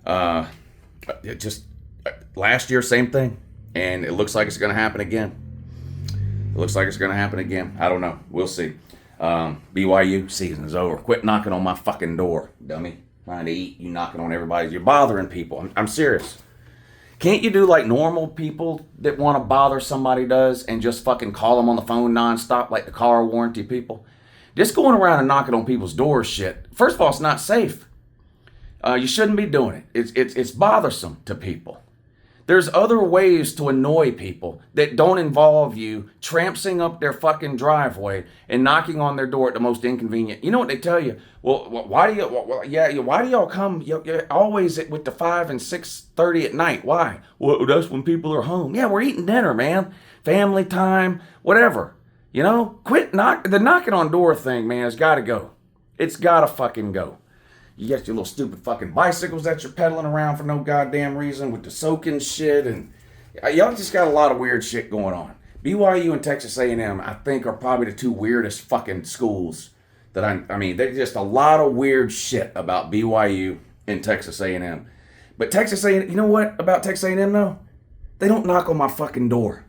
Last year, same thing. And it looks like it's going to happen again. I don't know. We'll see. BYU, season is over. Quit knocking on my fucking door, dummy. Trying to eat, you knocking on everybody's. You're bothering people. I'm serious. Can't you do like normal people that want to bother somebody does and just fucking call them on the phone nonstop like the car warranty people? Just going around and knocking on people's doors shit. First of all, it's not safe. You shouldn't be doing it. It's bothersome to people. There's other ways to annoy people that don't involve you trampsing up their fucking driveway and knocking on their door at the most inconvenient. You know what they tell you? Well, why do you? Why do y'all come? You're always with the 5 and 6:30 at night. Why? Well, that's when people are home. Yeah, we're eating dinner, man. Family time, whatever. You know, the knocking on door thing, man. Has got to go. It's got to fucking go. You got your little stupid fucking bicycles that you're pedaling around for no goddamn reason with the soaking shit, and y'all just got a lot of weird shit going on. BYU and Texas A&M, I think, are probably the two weirdest fucking schools that I mean, there's just a lot of weird shit about BYU and Texas A&M. But Texas A&M, you know what about Texas A&M though? They don't knock on my fucking door.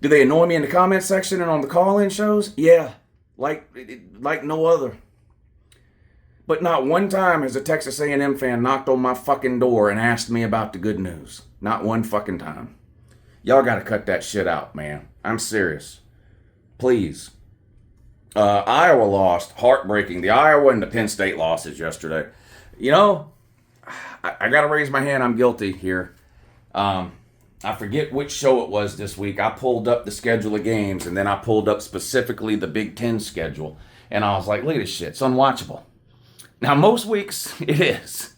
Do they annoy me in the comment section and on the call-in shows? Yeah, like no other. But not one time has a Texas A&M fan knocked on my fucking door and asked me about the good news. Not one fucking time. Y'all got to cut that shit out, man. I'm serious. Please. Iowa lost. Heartbreaking. The Iowa and the Penn State losses yesterday. You know, I got to raise my hand. I'm guilty here. I forget which show it was this week. I pulled up the schedule of games, and then I pulled up specifically the Big Ten schedule. And I was like, look at this shit. It's unwatchable. Now, most weeks, it is.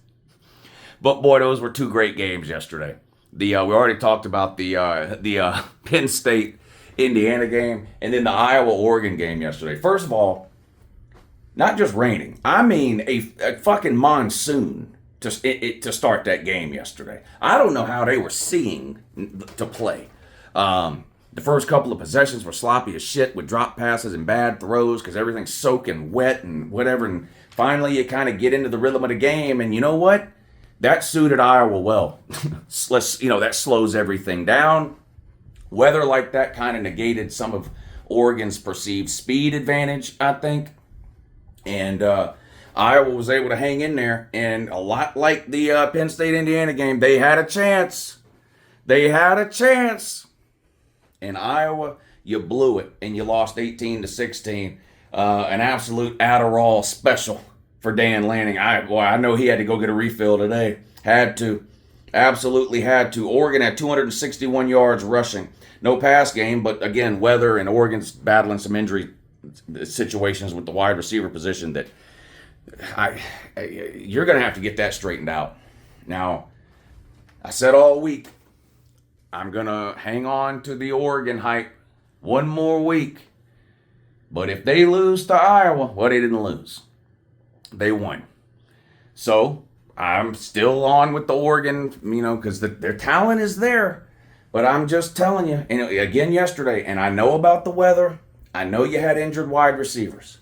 But, boy, those were two great games yesterday. We already talked about the Penn State-Indiana game and then the Iowa-Oregon game yesterday. First of all, not just raining. I mean a fucking monsoon to start that game yesterday. I don't know how they were seeing to play. The first couple of possessions were sloppy as shit with drop passes and bad throws because everything's soaking wet and whatever. And finally, you kind of get into the rhythm of the game. And you know what? That suited Iowa well. That slows everything down. Weather like that kind of negated some of Oregon's perceived speed advantage, I think. And Iowa was able to hang in there. And a lot like the Penn State-Indiana game, they had a chance. In Iowa, you blew it, and you lost 18-16. An absolute Adderall special for Dan Lanning. I know he had to go get a refill today. Had to. Absolutely had to. Oregon had 261 yards rushing. No pass game, but again, weather, and Oregon's battling some injury situations with the wide receiver position that you're going to have to get that straightened out. Now, I said all week, I'm going to hang on to the Oregon hype one more week. But if they lose to Iowa, well, they didn't lose. They won. So I'm still on with the Oregon, because their talent is there. But I'm just telling you, and again yesterday, and I know about the weather. I know you had injured wide receivers.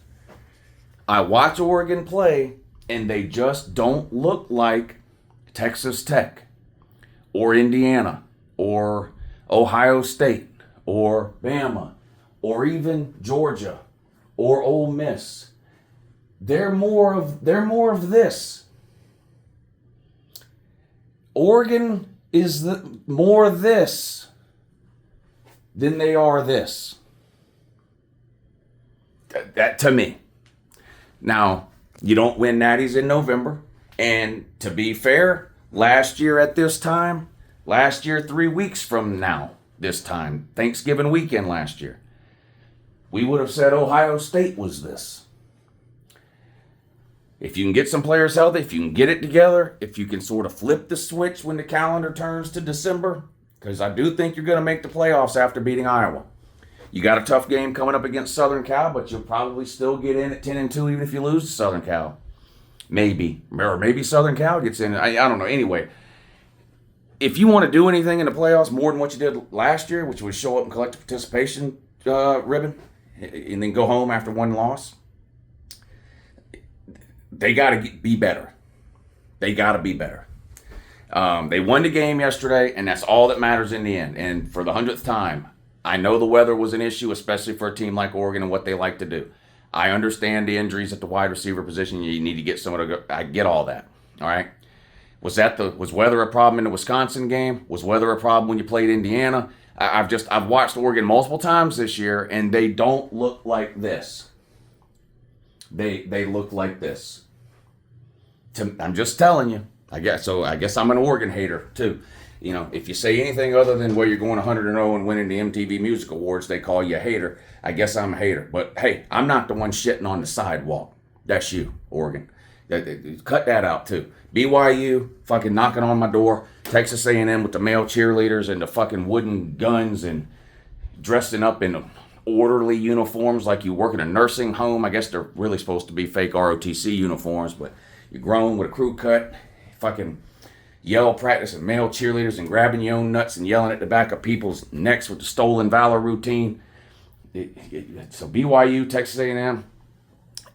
I watch Oregon play, and they just don't look like Texas Tech or Indiana or Ohio State or Bama or even Georgia or Ole Miss. They're more of this. Oregon is more this than they are this. That to me. Now, you don't win natties in November. And to be fair, last year at this time, 3 weeks from now, this time, Thanksgiving weekend last year, we would have said Ohio State was this. If you can get some players healthy, if you can get it together, if you can sort of flip the switch when the calendar turns to December, because I do think you're going to make the playoffs after beating Iowa. You got a tough game coming up against Southern Cal, but you'll probably still get in at 10-2 even if you lose to Southern Cal. Maybe. Or maybe Southern Cal gets in. I don't know. Anyway, if you want to do anything in the playoffs more than what you did last year, which was show up in collective participation ribbon and then go home after one loss, they got to be better. They won the game yesterday, and that's all that matters in the end. And for the 100th time, I know the weather was an issue, especially for a team like Oregon and what they like to do. I understand the injuries at the wide receiver position. You need to get someone to go. I get all that. All right. Was weather a problem in the Wisconsin game? Was weather a problem when you played Indiana? I've watched Oregon multiple times this year, and they don't look like this. They look like this. I'm just telling you. I guess I'm an Oregon hater too. You know, if you say anything other than, well, you're going 100-0 and winning the MTV Music Awards, they call you a hater. I guess I'm a hater. But hey, I'm not the one shitting on the sidewalk. That's you, Oregon. Cut that out too. BYU fucking knocking on my door. Texas A&M with the male cheerleaders and the fucking wooden guns and dressing up in orderly uniforms like you work in a nursing home. I guess they're really supposed to be fake ROTC uniforms, but you're grown with a crew cut, fucking yell practicing male cheerleaders and grabbing your own nuts and yelling at the back of people's necks with the stolen valor routine. So BYU, Texas A&M,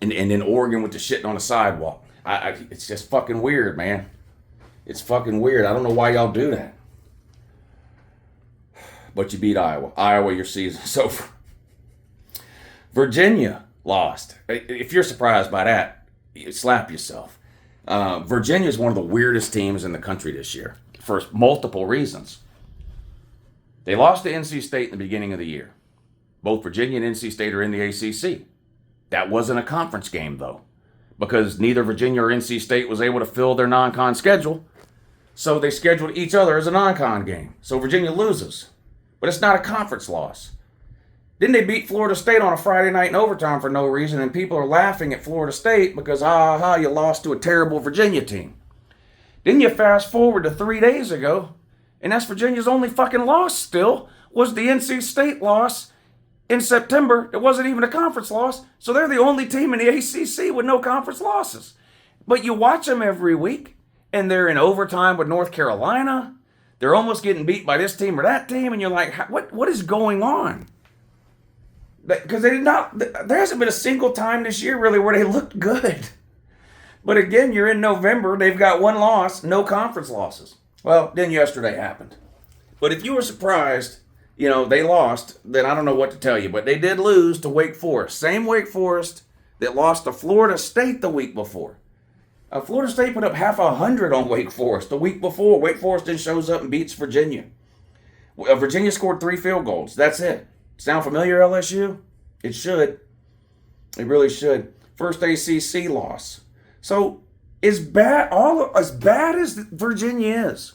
and then Oregon with the shitting on the sidewalk. It's just fucking weird, man. It's fucking weird. I don't know why y'all do that. But you beat Iowa. Iowa, your season's over. Virginia lost. If you're surprised by that, you slap yourself. Virginia is one of the weirdest teams in the country this year for multiple reasons. They lost to NC State in the beginning of the year. Both Virginia and NC State are in the ACC. That wasn't a conference game, though, because neither Virginia or NC State was able to fill their non-con schedule, so they scheduled each other as a non-con game. So Virginia loses, but it's not a conference loss. Then they beat Florida State on a Friday night in overtime for no reason, and people are laughing at Florida State because, you lost to a terrible Virginia team. Then you fast forward to 3 days ago, and that's Virginia's only fucking loss still, was the NC State loss in September. It wasn't even a conference loss, so they're the only team in the ACC with no conference losses. But you watch them every week, and they're in overtime with North Carolina. They're almost getting beat by this team or that team, and you're like, what is going on? Because there hasn't been a single time this year really where they looked good. But again, you're in November, they've got one loss, no conference losses. Well, then yesterday happened. But if you were surprised, they lost, then I don't know what to tell you. But they did lose to Wake Forest. Same Wake Forest that lost to Florida State the week before. Florida State put up 100 on Wake Forest the week before. Wake Forest then shows up and beats Virginia. Virginia scored 3 field goals. That's it. Sound familiar, LSU? It should. It really should. First ACC loss. So, as bad as Virginia is,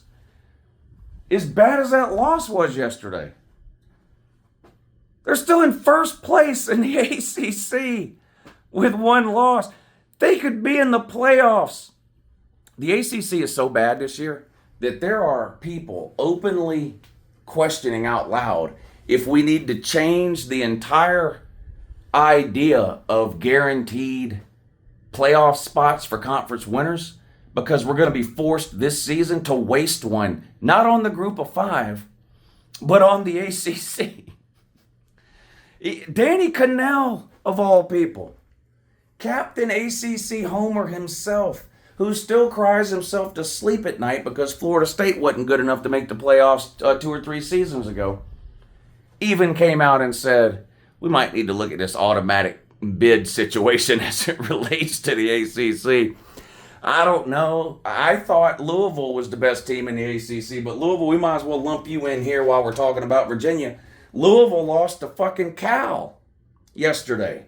as bad as that loss was yesterday, they're still in first place in the ACC with one loss. They could be in the playoffs. The ACC is so bad this year that there are people openly questioning out loud if we need to change the entire idea of guaranteed playoff spots for conference winners, because we're going to be forced this season to waste one, not on the group of 5, but on the ACC. Danny Cannell, of all people, Captain ACC Homer himself, who still cries himself to sleep at night because Florida State wasn't good enough to make the playoffs 2 or 3 seasons ago, even came out and said, we might need to look at this automatic bid situation as it relates to the ACC. I don't know. I thought Louisville was the best team in the ACC, but Louisville, we might as well lump you in here while we're talking about Virginia. Louisville lost to fucking Cal yesterday.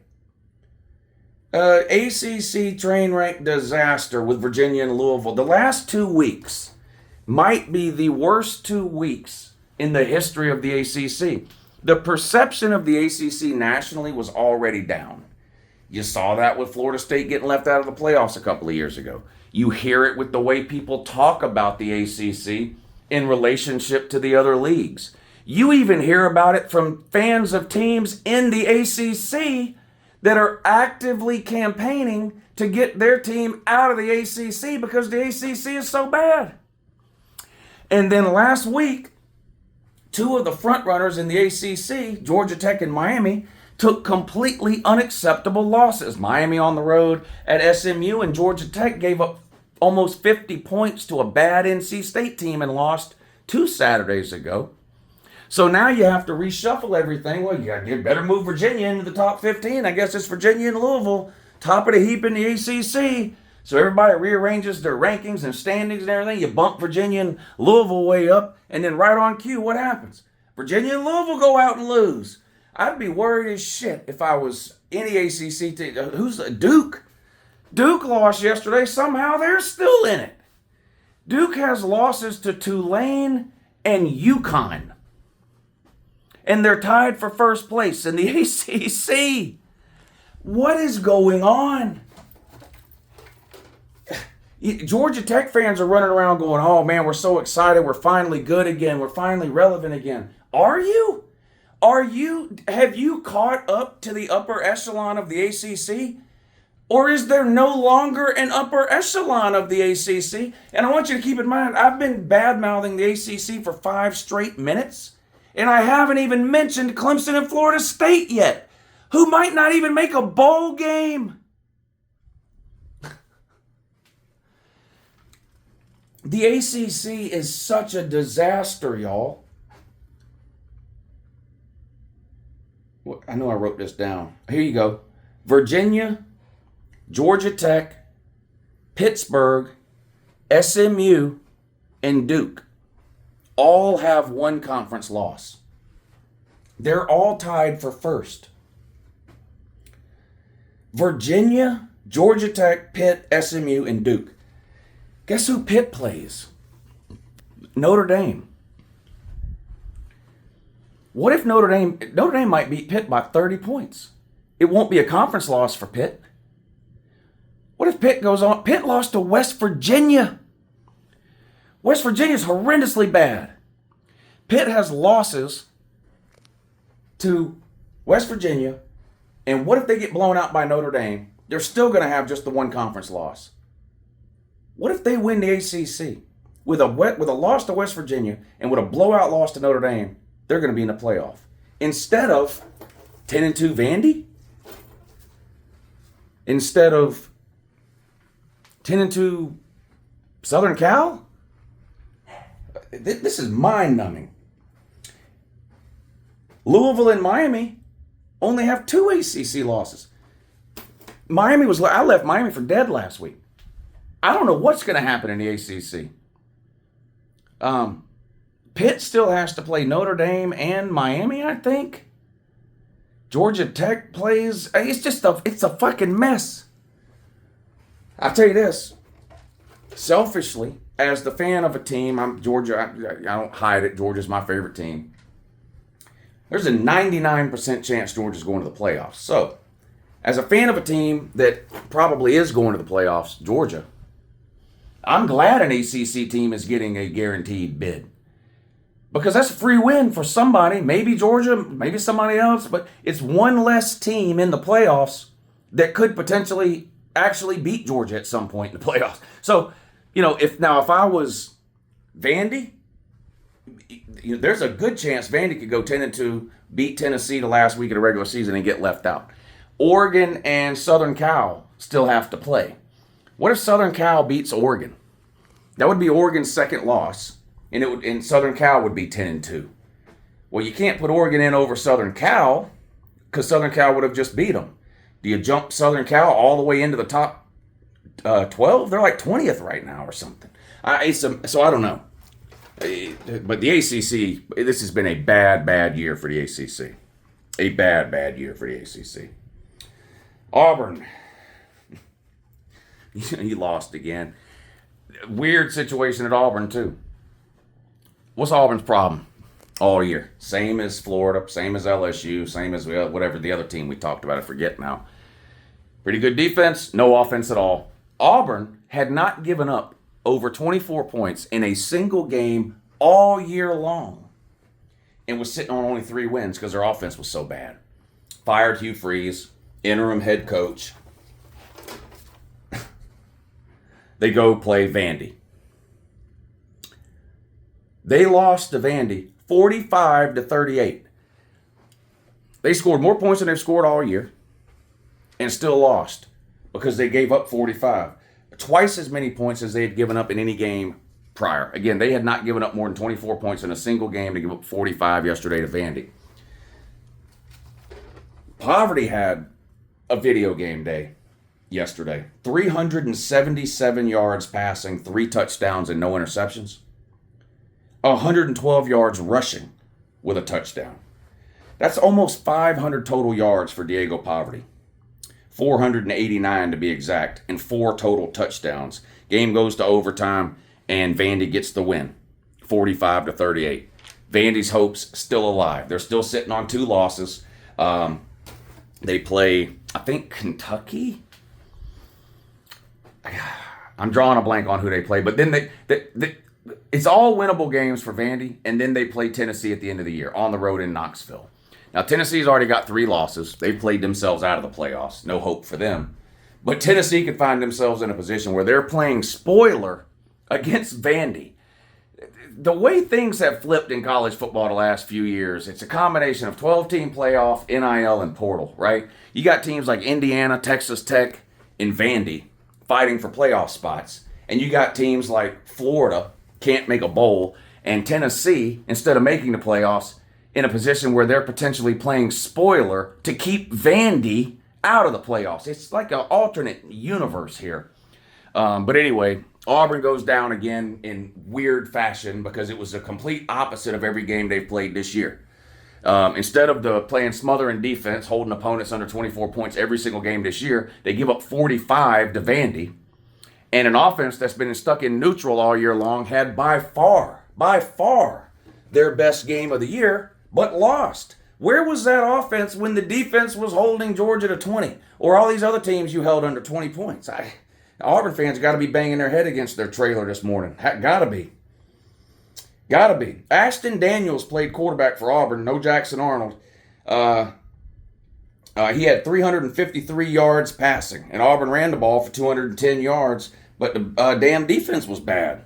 ACC train wreck disaster with Virginia and Louisville. The last 2 weeks might be the worst 2 weeks in the history of the ACC. The perception of the ACC nationally was already down. You saw that with Florida State getting left out of the playoffs a couple of years ago. You hear it with the way people talk about the ACC in relationship to the other leagues. You even hear about it from fans of teams in the ACC that are actively campaigning to get their team out of the ACC because the ACC is so bad. And then last week, 2 of the frontrunners in the ACC, Georgia Tech and Miami, took completely unacceptable losses. Miami on the road at SMU, and Georgia Tech gave up almost 50 points to a bad NC State team and lost 2 Saturdays ago. So now you have to reshuffle everything. Well, you better move Virginia into the top 15. I guess it's Virginia and Louisville, top of the heap in the ACC. So everybody rearranges their rankings and standings and everything. You bump Virginia and Louisville way up, and then right on cue, what happens? Virginia and Louisville go out and lose. I'd be worried as shit if I was any ACC team. Who's Duke? Duke lost yesterday. Somehow they're still in it. Duke has losses to Tulane and UConn. And they're tied for first place in the ACC. What is going on? Georgia Tech fans are running around going, oh man, we're so excited. We're finally good again. We're finally relevant again. Are you? Have you caught up to the upper echelon of the ACC? Or is there no longer an upper echelon of the ACC? And I want you to keep in mind, I've been bad-mouthing the ACC for 5 straight minutes, and I haven't even mentioned Clemson and Florida State yet, who might not even make a bowl game. The ACC is such a disaster, y'all. I know I wrote this down. Here you go. Virginia, Georgia Tech, Pittsburgh, SMU, and Duke all have one conference loss. They're all tied for first. Virginia, Georgia Tech, Pitt, SMU, and Duke. Guess who Pitt plays? Notre Dame. What if Notre Dame might beat Pitt by 30 points? It won't be a conference loss for Pitt. What if Pitt goes on? Pitt lost to West Virginia. West Virginia's horrendously bad. Pitt has losses to West Virginia, and what if they get blown out by Notre Dame? They're still going to have just the one conference loss. What if they win the ACC with a loss to West Virginia and with a blowout loss to Notre Dame? They're going to be in the playoff instead of 10-2 Vandy, instead of 10-2 Southern Cal. This is mind-numbing. Louisville and Miami only have 2 ACC losses. I left Miami for dead last week. I don't know what's going to happen in the ACC. Pitt still has to play Notre Dame and Miami, I think. Georgia Tech plays. It's a fucking mess. I'll tell you this. Selfishly, as the fan of a team, I'm Georgia. I don't hide it. Georgia's my favorite team. There's a 99% chance Georgia's going to the playoffs. So, as a fan of a team that probably is going to the playoffs, Georgia, I'm glad an ACC team is getting a guaranteed bid. Because that's a free win for somebody. Maybe Georgia, maybe somebody else. But it's one less team in the playoffs that could potentially actually beat Georgia at some point in the playoffs. So, if I was Vandy, there's a good chance Vandy could go 10-2, beat Tennessee the last week of the regular season and get left out. Oregon and Southern Cal still have to play. What if Southern Cal beats Oregon? That would be Oregon's second loss, and Southern Cal would be 10-2. Well, you can't put Oregon in over Southern Cal because Southern Cal would have just beat them. Do you jump Southern Cal all the way into the top 12? They're like 20th right now or something. So I don't know. But the ACC, this has been a bad year for the ACC. A bad year for the ACC. Auburn. He lost again. Weird situation at Auburn, too. What's Auburn's problem all year? Same as Florida, same as LSU, same as whatever the other team we talked about. I forget now. Pretty good defense, no offense at all. Auburn had not given up over 24 points in a single game all year long and was sitting on only 3 wins because their offense was so bad. Fired Hugh Freeze, interim head coach. They go play Vandy. They lost to Vandy 45-38. They scored more points than they've scored all year and still lost because they gave up 45. Twice as many points as they had given up in any game prior. Again, they had not given up more than 24 points in a single game to give up 45 yesterday to Vandy. Poverty had a video game day yesterday. 377 yards passing, 3 touchdowns and no interceptions. 112 yards rushing with a touchdown. That's almost 500 total yards for Diego Poverty. 489 to be exact, and 4 total touchdowns. Game goes to overtime, and Vandy gets the win, 45-38. Vandy's hopes still alive. They're still sitting on 2 losses. They play, I think, Kentucky. I'm drawing a blank on who they play, but then it's all winnable games for Vandy, and then they play Tennessee at the end of the year on the road in Knoxville. Now, Tennessee's already got 3 losses. They've played themselves out of the playoffs. No hope for them. But Tennessee could find themselves in a position where they're playing spoiler against Vandy. The way things have flipped in college football the last few years, it's a combination of 12-team playoff, NIL, and portal, right? You got teams like Indiana, Texas Tech, and Vandy fighting for playoff spots. And you got teams like Florida, can't make a bowl, and Tennessee, instead of making the playoffs, in a position where they're potentially playing spoiler to keep Vandy out of the playoffs. It's like an alternate universe here. But anyway, Auburn goes down again in weird fashion because it was a complete opposite of every game they've played this year. Instead of playing smothering defense, holding opponents under 24 points every single game this year, they give up 45 to Vandy. And an offense that's been stuck in neutral all year long had by far, their best game of the year, but lost. Where was that offense when the defense was holding Georgia to 20? Or all these other teams you held under 20 points? Auburn fans got to be banging their head against their trailer this morning. Got to be. Ashton Daniels played quarterback for Auburn. No Jackson Arnold. He had 353 yards passing, and Auburn ran the ball for 210 yards, but the damn defense was bad.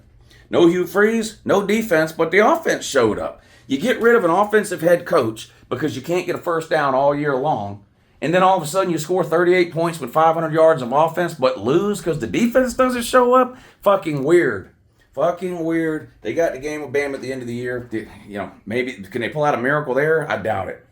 No Hugh Freeze, no defense, but the offense showed up. You get rid of an offensive head coach because you can't get a first down all year long, and then all of a sudden you score 38 points with 500 yards of offense, but lose because the defense doesn't show up? Fucking weird. They got the game with Bam at the end of the year. Maybe, can they pull out a miracle there? I doubt it.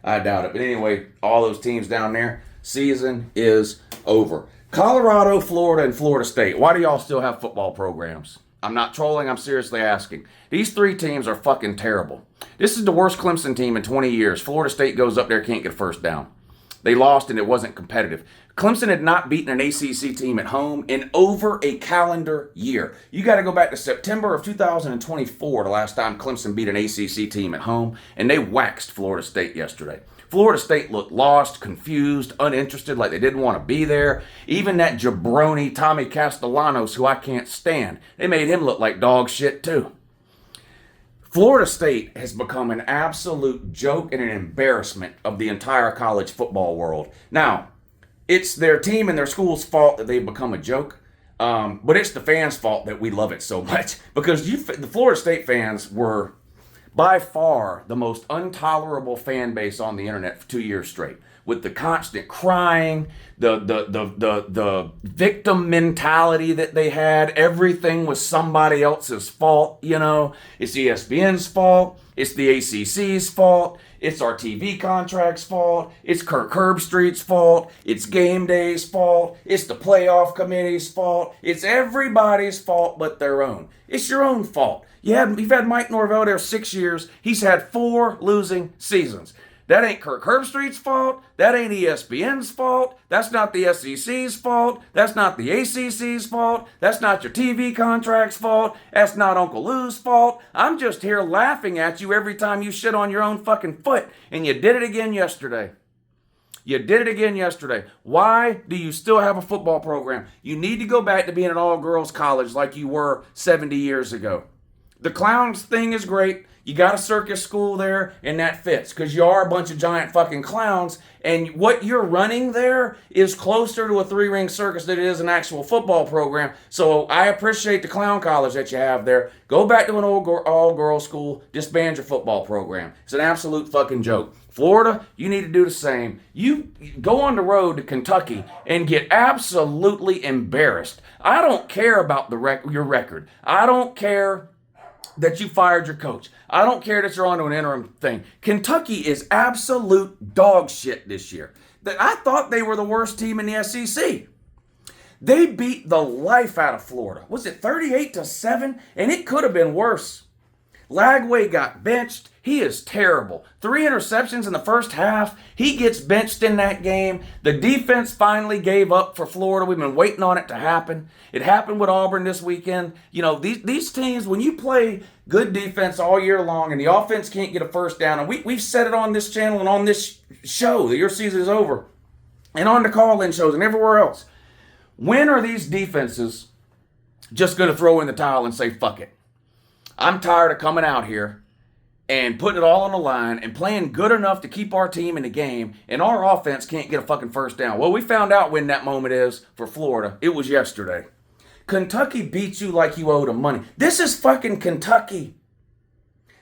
But anyway, all those teams down there, season is over. Colorado, Florida, and Florida State. Why do y'all still have football programs? I'm not trolling. I'm seriously asking. These 3 teams are fucking terrible. This is the worst Clemson team in 20 years. Florida State goes up there, can't get a first down. They lost and it wasn't competitive. Clemson had not beaten an ACC team at home in over a calendar year. You got to go back to September of 2024, the last time Clemson beat an ACC team at home, and they waxed Florida State yesterday. Florida State looked lost, confused, uninterested, like they didn't want to be there. Even that jabroni Tommy Castellanos, who I can't stand, they made him look like dog shit too. Florida State has become an absolute joke and an embarrassment of the entire college football world. Now, it's their team and their school's fault that they've become a joke, but it's the fans' fault that we love it so much, because the Florida State fans were by far the most intolerable fan base on the internet for 2 years straight, with the constant crying, the victim mentality that they had. Everything was somebody else's fault, It's ESPN's fault. It's the ACC's fault. It's our TV contract's fault. It's Kirk Herbstreit's fault. It's Game Day's fault. It's the playoff committee's fault. It's everybody's fault but their own. It's your own fault. You've had Mike Norvell there 6 years. He's had 4 losing seasons. That ain't Kirk Herbstreit's fault. That ain't ESPN's fault. That's not the SEC's fault. That's not the ACC's fault. That's not your TV contract's fault. That's not Uncle Lou's fault. I'm just here laughing at you every time you shit on your own fucking foot. And you did it again yesterday. Why do you still have a football program? You need to go back to being an all-girls college like you were 70 years ago. The clowns thing is great. You got a circus school there, and that fits, because you are a bunch of giant fucking clowns, and what you're running there is closer to a 3-ring circus than it is an actual football program. So I appreciate the clown college that you have there. Go back to an all-girls school. Disband your football program. It's an absolute fucking joke. Florida, you need to do the same. You go on the road to Kentucky and get absolutely embarrassed. I don't care about your record. I don't care that you fired your coach. I don't care that you're on to an interim thing. Kentucky is absolute dog shit this year. I thought they were the worst team in the SEC. They beat the life out of Florida. Was it 38-7? And it could have been worse. Lagway got benched. He is terrible. 3 interceptions in the first half. He gets benched in that game. The defense finally gave up for Florida. We've been waiting on it to happen. It happened with Auburn this weekend. You know, these teams, when you play good defense all year long and the offense can't get a first down, and we've said it on this channel and on this show that your season is over, and on the call-in shows and everywhere else, when are these defenses just going to throw in the towel and say, fuck it? I'm tired of coming out here and putting it all on the line and playing good enough to keep our team in the game, and our offense can't get a fucking first down. Well, we found out when that moment is for Florida. It was yesterday. Kentucky beats you like you owe them money. This is fucking Kentucky.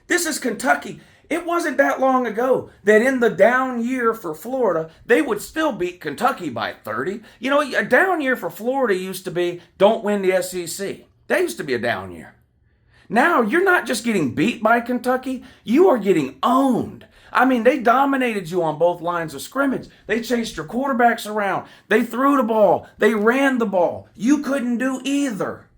This is Kentucky. It wasn't that long ago that in the down year for Florida, they would still beat Kentucky by 30. You know, a down year for Florida used to be don't win the SEC. That used to be a down year. Now, you're not just getting beat by Kentucky, you are getting owned. I mean, they dominated you on both lines of scrimmage. They chased your quarterbacks around. They threw the ball. They ran the ball. You couldn't do either.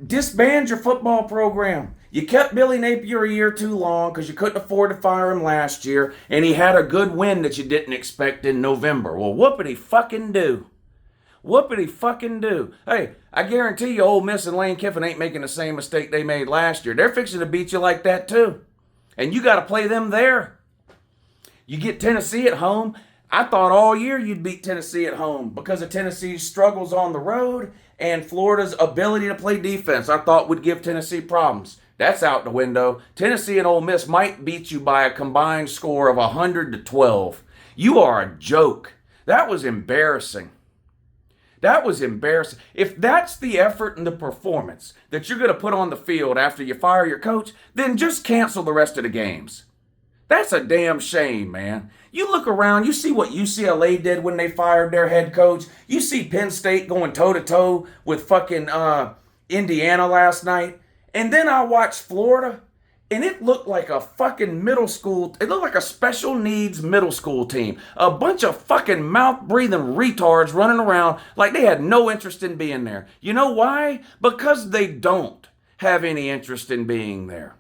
Disband your football program. You kept Billy Napier a year too long because you couldn't afford to fire him last year, and he had a good win that you didn't expect in November. Well, whoopity fucking do. Whoopity fucking do. Hey, I guarantee you Ole Miss and Lane Kiffin ain't making the same mistake they made last year. They're fixing to beat you like that too. And you got to play them there. You get Tennessee at home. I thought all year you'd beat Tennessee at home because of Tennessee's struggles on the road and Florida's ability to play defense. I thought would give Tennessee problems. That's out the window. Tennessee and Ole Miss might beat you by a combined score of 100-12. You are a joke. That was embarrassing. That was embarrassing. If that's the effort and the performance that you're going to put on the field after you fire your coach, then just cancel the rest of the games. That's a damn shame, man. You look around, you see what UCLA did when they fired their head coach. You see Penn State going toe-to-toe with fucking Indiana last night. And then I watched Florida, and it looked like a fucking middle school, it looked like a special needs middle school team. A bunch of fucking mouth-breathing retards running around like they had no interest in being there. You know why? Because they don't have any interest in being there.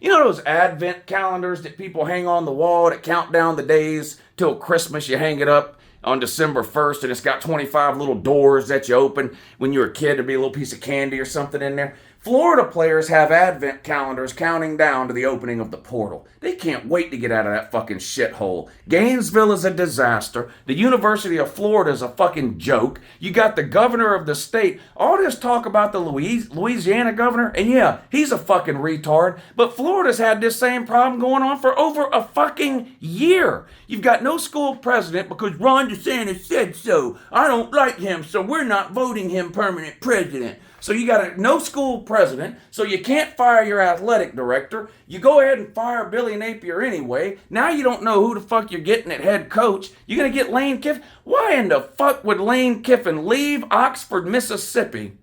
You know those advent calendars that people hang on the wall that count down the days till Christmas? You hang it up on December 1st, and it's got 25 little doors that you open. When you're a kid, there'd be a little piece of candy or something in there. Florida players have advent calendars counting down to the opening of the portal. They can't wait to get out of that fucking shithole. Gainesville is a disaster. The University of Florida is a fucking joke. You got the governor of the state. All this talk about the Louisiana governor, and yeah, he's a fucking retard. But Florida's had this same problem going on for over a fucking year. You've got no school president because Ron DeSantis said so. I don't like him, so we're not voting him permanent president. So you got no school president, so you can't fire your athletic director. You go ahead and fire Billy Napier anyway. Now you don't know who the fuck you're getting at head coach. You're going to get Lane Kiffin? Why in the fuck would Lane Kiffin leave Oxford, Mississippi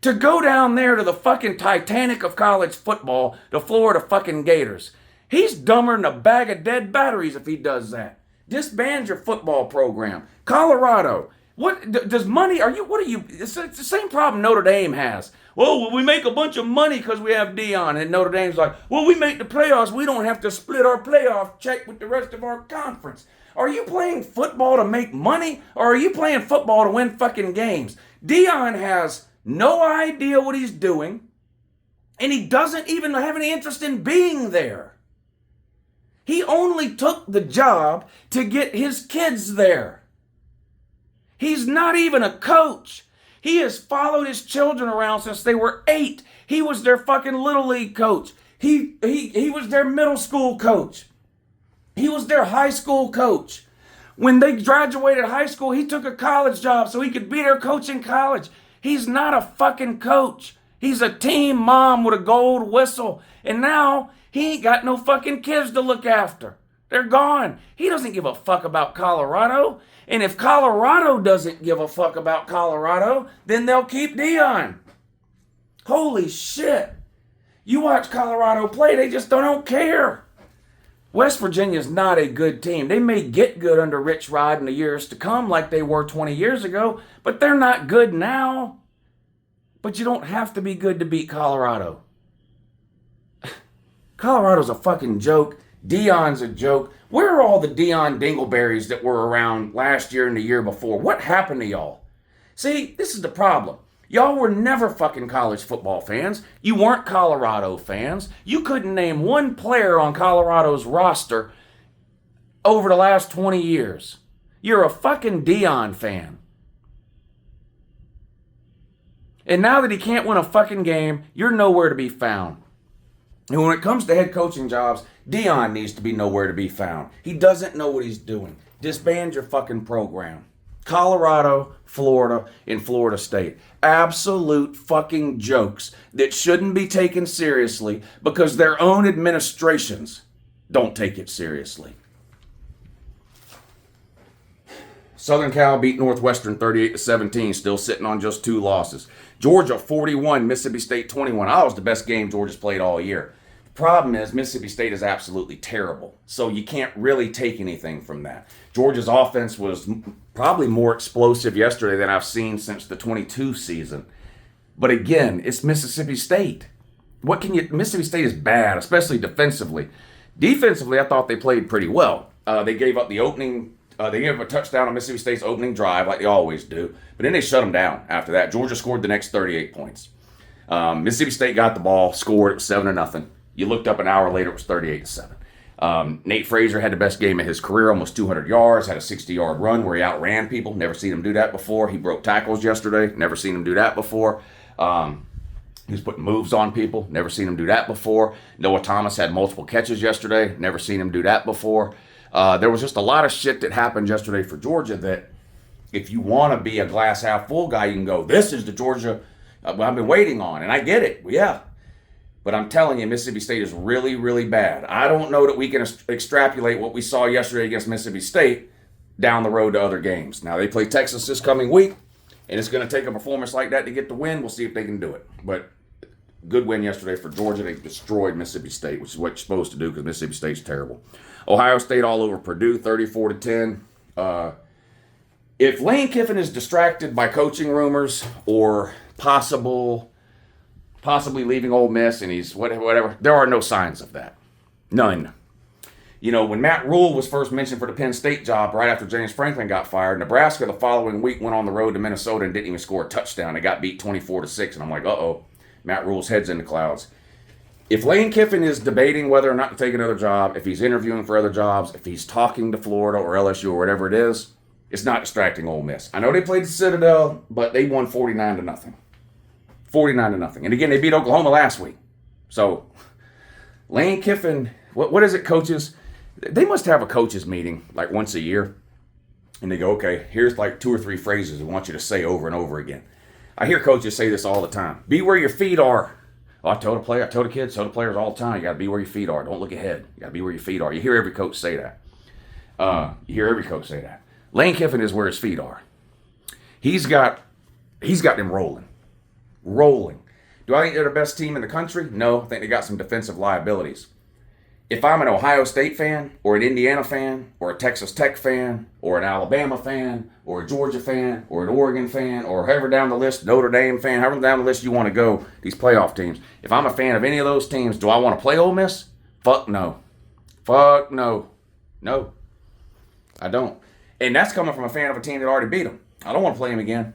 to go down there to the fucking Titanic of college football, the Florida fucking Gators? He's dumber than a bag of dead batteries if he does that. Disband your football program. Colorado. What does money? It's the same problem Notre Dame has. Well, we make a bunch of money because we have Dion, and Notre Dame's like, well, we make the playoffs. We don't have to split our playoff check with the rest of our conference. Are you playing football to make money, or are you playing football to win fucking games? Dion has no idea what he's doing, and he doesn't even have any interest in being there. He only took the job to get his kids there. He's not even a coach. He has followed his children around since they were 8. He was their fucking little league coach. He was their middle school coach. He was their high school coach. When they graduated high school, he took a college job so he could be their coach in college. He's not a fucking coach. He's a team mom with a gold whistle. And now he ain't got no fucking kids to look after. They're gone. He doesn't give a fuck about Colorado. And if Colorado doesn't give a fuck about Colorado, then they'll keep Dion. Holy shit. You watch Colorado play, they just don't care. West Virginia's not a good team. They may get good under Rich Rod in the years to come like they were 20 years ago, but they're not good now. But you don't have to be good to beat Colorado. Colorado's a fucking joke. Deion's a joke. Where are all the Deion Dingleberries that were around last year and the year before? What happened to y'all? See, this is the problem. Y'all were never fucking college football fans. You weren't Colorado fans. You couldn't name one player on Colorado's roster over the last 20 years. You're a fucking Deion fan. And now that he can't win a fucking game, you're nowhere to be found. And when it comes to head coaching jobs, Deion needs to be nowhere to be found. He doesn't know what he's doing. Disband your fucking program. Colorado, Florida, and Florida State. Absolute fucking jokes that shouldn't be taken seriously because their own administrations don't take it seriously. Southern Cal beat Northwestern 38-17, still sitting on just 2 losses. Georgia 41, Mississippi State 21. That was the best game Georgia's played all year. The problem is Mississippi State is absolutely terrible, so you can't really take anything from that. Georgia's offense was probably more explosive yesterday than I've seen since the 22 season. But again, it's Mississippi State. Mississippi State is bad, especially defensively. Defensively, I thought they played pretty well. They gave up they gave up a touchdown on Mississippi State's opening drive, like they always do. But then they shut them down after that. Georgia scored the next 38 points. Mississippi State got the ball, scored. It was 7-0. You looked up an hour later, it was 38-7. Nate Frazier had the best game of his career, almost 200 yards, had a 60-yard run where he outran people. Never seen him do that before. He broke tackles yesterday. Never seen him do that before. He was putting moves on people. Never seen him do that before. Noah Thomas had multiple catches yesterday. Never seen him do that before. There was just a lot of shit that happened yesterday for Georgia that if you want to be a glass half full guy, you can go, this is the Georgia I've been waiting on. And I get it. Yeah. But I'm telling you, Mississippi State is really, really bad. I don't know that we can extrapolate what we saw yesterday against Mississippi State down the road to other games. Now, they play Texas this coming week, and it's going to take a performance like that to get the win. We'll see if they can do it. But good win yesterday for Georgia. They destroyed Mississippi State, which is what you're supposed to do because Mississippi State's terrible. Ohio State all over Purdue, 34-10. If Lane Kiffin is distracted by coaching rumors or possibly leaving Ole Miss and he's whatever, there are no signs of that. None. You know, when Matt Rule was first mentioned for the Penn State job right after James Franklin got fired, Nebraska the following week went on the road to Minnesota and didn't even score a touchdown. They got beat 24-6, and I'm like, uh-oh, Matt Rule's head's in the clouds. If Lane Kiffin is debating whether or not to take another job, if he's interviewing for other jobs, if he's talking to Florida or LSU or whatever it is, it's not distracting Ole Miss. I know they played the Citadel, but they won 49-0. 49-0. And again, they beat Oklahoma last week. So, Lane Kiffin, what is it, coaches? They must have a coaches meeting like once a year. And they go, okay, here's like 2 or 3 phrases we want you to say over and over again. I hear coaches say this all the time. Be where your feet are. Oh, I tell the kids, tell the players all the time, you got to be where your feet are. Don't look ahead. You got to be where your feet are. You hear every coach say that. Lane Kiffin is where his feet are. He's got them rolling. Do I think they're the best team in the country? No, I think they got some defensive liabilities. If I'm an Ohio State fan, or an Indiana fan, or a Texas Tech fan, or an Alabama fan, or a Georgia fan, or an Oregon fan, or however down the list, Notre Dame fan, however down the list you want to go, these playoff teams, if I'm a fan of any of those teams, do I want to play Ole Miss? Fuck no. No, I don't. And that's coming from a fan of a team that already beat them. I don't want to play them again.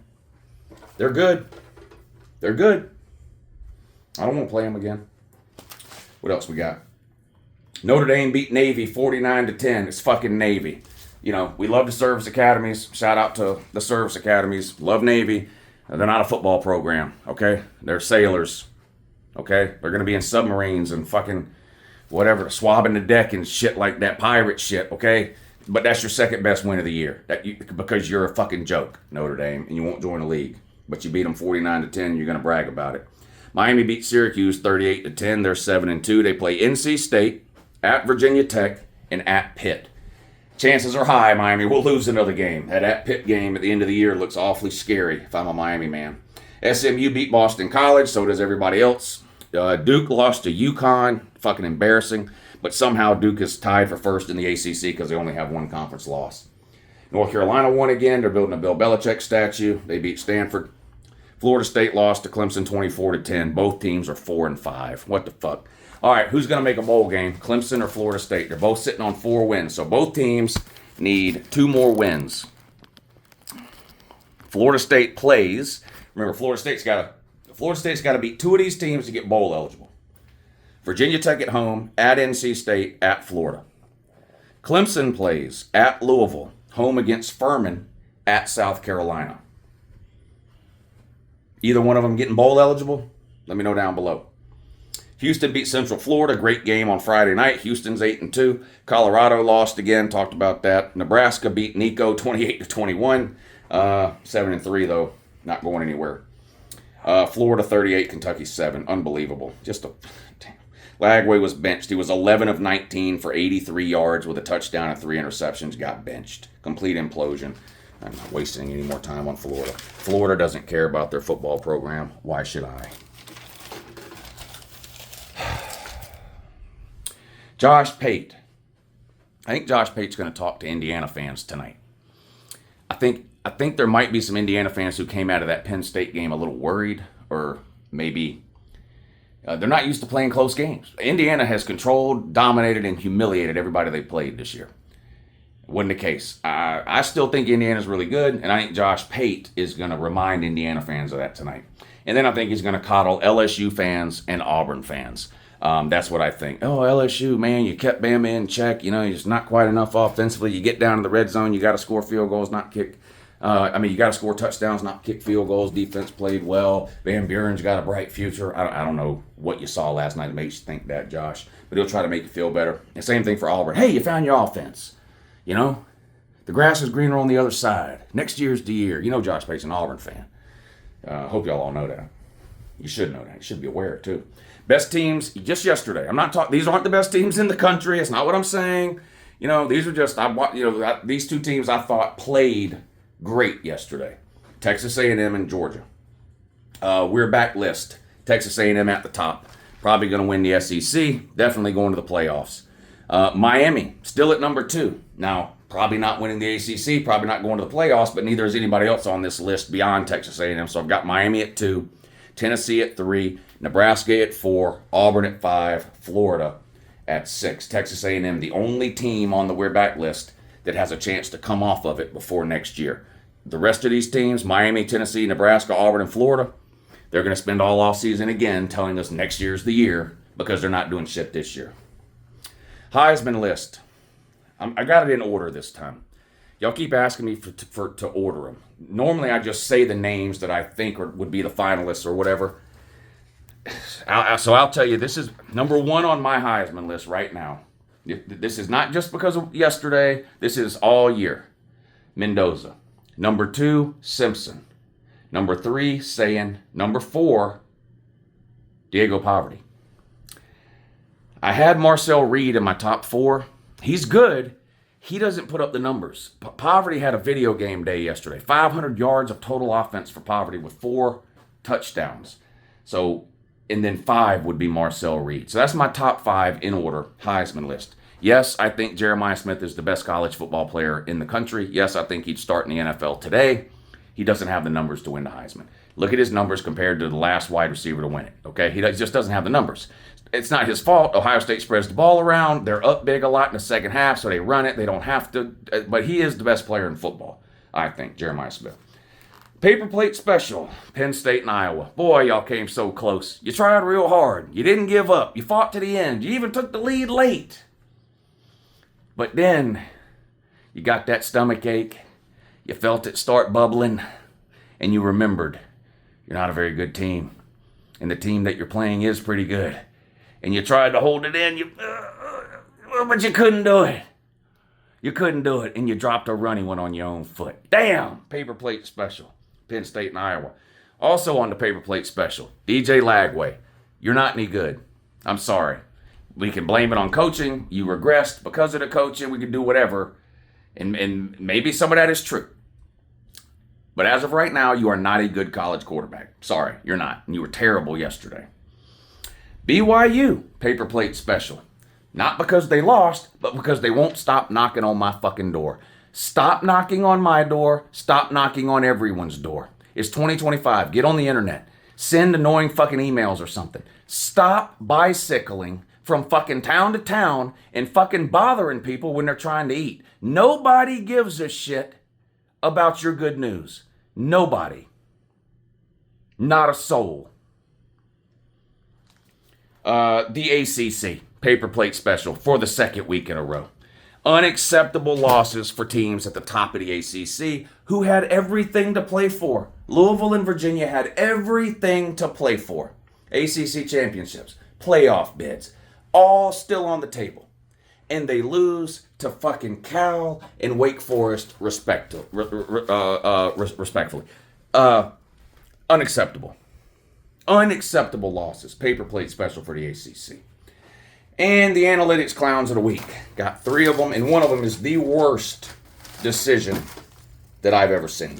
They're good. I don't want to play them again. What else we got? Notre Dame beat Navy 49-10. It's fucking Navy. You know, we love the service academies. Shout out to the service academies. Love Navy. They're not a football program, okay? They're sailors, okay? They're going to be in submarines and fucking whatever, swabbing the deck and shit like that, pirate shit, okay? But that's your second best win of the year because you're a fucking joke, Notre Dame, and you won't join the league. But you beat them 49-10, you're going to brag about it. Miami beat Syracuse 38-10. They're 7-2. They play NC State, at Virginia Tech, and at Pitt. Chances are high Miami will lose another game. That at Pitt game at the end of the year looks awfully scary if I'm a Miami man. SMU beat Boston College, so does everybody else. Duke lost to UConn, fucking embarrassing. But somehow Duke is tied for first in the ACC because they only have one conference loss. North Carolina won again. They're building a Bill Belichick statue. They beat Stanford Florida State lost to Clemson 24-10. Both teams are 4-5. What the fuck? All right, who's going to make a bowl game? Clemson or Florida State? They're both sitting on 4 wins. So both teams need 2 more wins. Florida State plays. Remember, Florida State's got to beat 2 of these teams to get bowl eligible. Virginia Tech at home, at NC State, at Florida. Clemson plays at Louisville, home against Furman, at South Carolina. Either one of them getting bowl eligible? Let me know down below. Houston beat Central Florida. Great game on Friday night. Houston's 8-2. Colorado lost again. Talked about that. Nebraska beat Nico 28-21. 7-3 though. Not going anywhere. Florida 38, Kentucky 7. Unbelievable. Just a damn. Lagway was benched. He was 11 of 19 for 83 yards with a touchdown and 3 interceptions. Got benched. Complete implosion. I'm not wasting any more time on Florida. Florida doesn't care about their football program. Why should I? Josh Pate. I think Josh Pate's going to talk to Indiana fans tonight. I think there might be some Indiana fans who came out of that Penn State game a little worried, or maybe they're not used to playing close games. Indiana has controlled, dominated, and humiliated everybody they played this year. Wasn't the case. I still think Indiana's really good, and I think Josh Pate is going to remind Indiana fans of that tonight. And then I think he's going to coddle LSU fans and Auburn fans. That's what I think. Oh, LSU, man, you kept Bama in check. You know, it's not quite enough offensively. You get down to the red zone, you got to score field goals, not kick. You got to score touchdowns, not kick field goals. Defense played well. Van Buren's got a bright future. I don't know what you saw last night that makes you think that, Josh, but he'll try to make you feel better. And same thing for Auburn. Hey, you found your offense. You know, the grass is greener on the other side. Next year's the year. You know Josh Pate's an Auburn fan. Hope y'all all know that. You should know that. You should be aware, too. Best teams, just yesterday. I'm not talking, these aren't the best teams in the country. It's not what I'm saying. You know, these are just, these 2 teams I thought played great yesterday. Texas A&M and Georgia. We're back list. Texas A&M at the top. Probably going to win the SEC. Definitely going to the playoffs. Miami, still at number 2. Now, probably not winning the ACC, probably not going to the playoffs, but neither is anybody else on this list beyond Texas A&M. So I've got Miami at 2, Tennessee at 3, Nebraska at 4, Auburn at 5, Florida at 6. Texas A&M, the only team on the We're Back list that has a chance to come off of it before next year. The rest of these teams, Miami, Tennessee, Nebraska, Auburn, and Florida, they're going to spend all offseason again telling us next year's the year because they're not doing shit this year. Heisman list. I got it in order this time. Y'all keep asking me to order them. Normally, I just say the names that I think would be the finalists or whatever. So I'll tell you, this is number 1 on my Heisman list right now. This is not just because of yesterday. This is all year. Mendoza. Number 2, Simpson. Number 3, Sayin. Number 4, Diego Poverty. I had Marcel Reed in my top 4. He's good. He doesn't put up the numbers. Poverty had a video game day yesterday. 500 yards of total offense for Poverty with 4 touchdowns. So, and then 5 would be Marcel Reed. So that's my top 5 in order Heisman list. Yes, I think Jeremiah Smith is the best college football player in the country. Yes, I think he'd start in the NFL today. He doesn't have the numbers to win the Heisman. Look at his numbers compared to the last wide receiver to win it. Okay, he just doesn't have the numbers. It's not his fault. Ohio State spreads the ball around. They're up big a lot in the second half, so they run it. They don't have to. But he is the best player in football, I think, Jeremiah Smith. Paper plate special, Penn State and Iowa. Boy, y'all came so close. You tried real hard. You didn't give up. You fought to the end. You even took the lead late. But then you got that stomach ache. You felt it start bubbling. And you remembered you're not a very good team. And the team that you're playing is pretty good. And you tried to hold it in, but you couldn't do it. You couldn't do it, and you dropped a running one on your own foot. Damn! Paper plate special, Penn State and Iowa. Also on the paper plate special, DJ Lagway. You're not any good. I'm sorry. We can blame it on coaching. You regressed because of the coaching. We can do whatever. And maybe some of that is true. But as of right now, you are not a good college quarterback. Sorry, you're not. And you were terrible yesterday. BYU, paper plate special. Not because they lost, but because they won't stop knocking on my fucking door. Stop knocking on my door. Stop knocking on everyone's door. It's 2025. Get on the internet. Send annoying fucking emails or something. Stop bicycling from fucking town to town and fucking bothering people when they're trying to eat. Nobody gives a shit about your good news. Nobody. Not a soul. The ACC paper plate special for the second week in a row. Unacceptable losses for teams at the top of the ACC who had everything to play for. Louisville and Virginia had everything to play for. ACC championships, playoff bids, all still on the table. And they lose to fucking Cal and Wake Forest respectfully. Unacceptable. Unacceptable losses. Paper plate special for the ACC. And the analytics clowns of the week. Got 3 of them, and one of them is the worst decision that I've ever seen.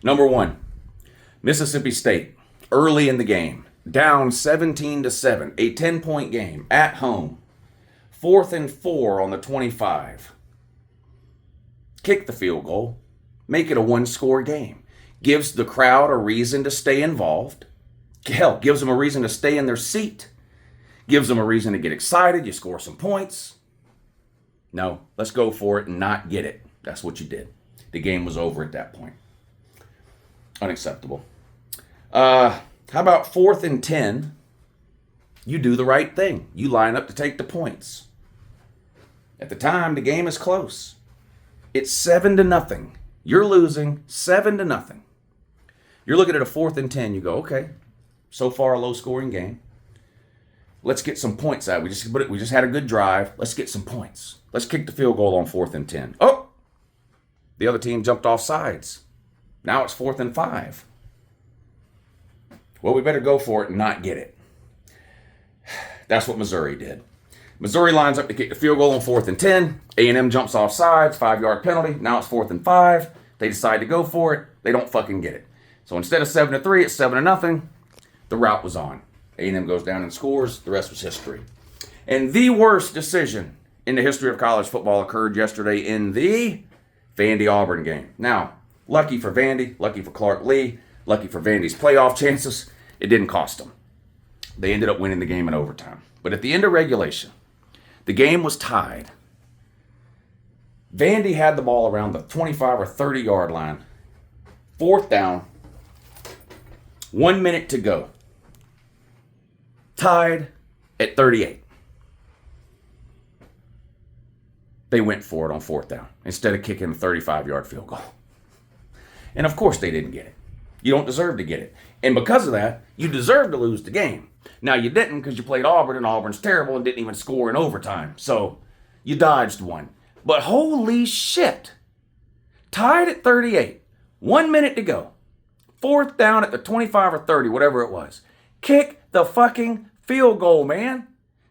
Number 1, Mississippi State, early in the game, down 17-7, a 10-point game at home. 4th and 4 on the 25. Kick the field goal. Make it a 1-score game. Gives the crowd a reason to stay involved. Hell, gives them a reason to stay in their seat. Gives them a reason to get excited. You score some points. No, let's go for it and not get it. That's what you did. The game was over at that point. Unacceptable. How about 4th and 10? You do the right thing. You line up to take the points. At the time, the game is close. It's 7-0. You're losing 7-0. You're looking at a 4th and 10. You go, okay, so far a low-scoring game. Let's get some points out. We just had a good drive. Let's get some points. Let's kick the field goal on 4th and 10. Oh, the other team jumped off sides. Now it's 4th and 5. Well, we better go for it and not get it. That's what Missouri did. Missouri lines up to kick the field goal on 4th and 10. A&M jumps off sides, 5-yard penalty. Now it's 4th and 5. They decide to go for it. They don't fucking get it. So instead of 7-3, it's 7-0. The route was on. A&M goes down and scores. The rest was history. And the worst decision in the history of college football occurred yesterday in the Vandy-Auburn game. Now, lucky for Vandy, lucky for Clark Lee, lucky for Vandy's playoff chances, it didn't cost them. They ended up winning the game in overtime. But at the end of regulation, the game was tied. Vandy had the ball around the 25 or 30-yard line. 4th down. 1 minute to go. Tied at 38. They went for it on 4th down instead of kicking a 35-yard field goal. And of course they didn't get it. You don't deserve to get it. And because of that, you deserve to lose the game. Now you didn't because you played Auburn and Auburn's terrible and didn't even score in overtime. So you dodged one. But holy shit. Tied at 38. 1 minute to go. 4th down at the 25 or 30, whatever it was. Kick the fucking field goal, man.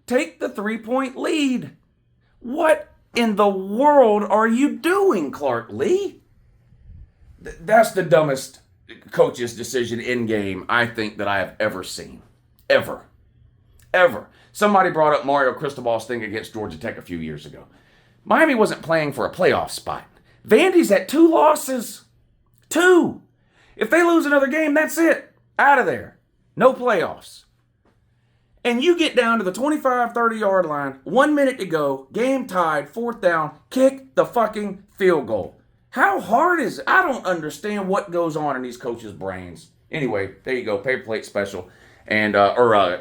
Take the 3-point lead. What in the world are you doing, Clark Lee? That's the dumbest coach's decision in game I think that I have ever seen. Ever. Somebody brought up Mario Cristobal's thing against Georgia Tech a few years ago. Miami wasn't playing for a playoff spot. Vandy's at 2 losses. 2. If they lose another game, that's it. Out of there. No playoffs. And you get down to the 25, 30-yard line, 1 minute to go, game tied, 4th down, kick the fucking field goal. How hard is it? I don't understand what goes on in these coaches' brains. Anyway, there you go, paper plate special, and the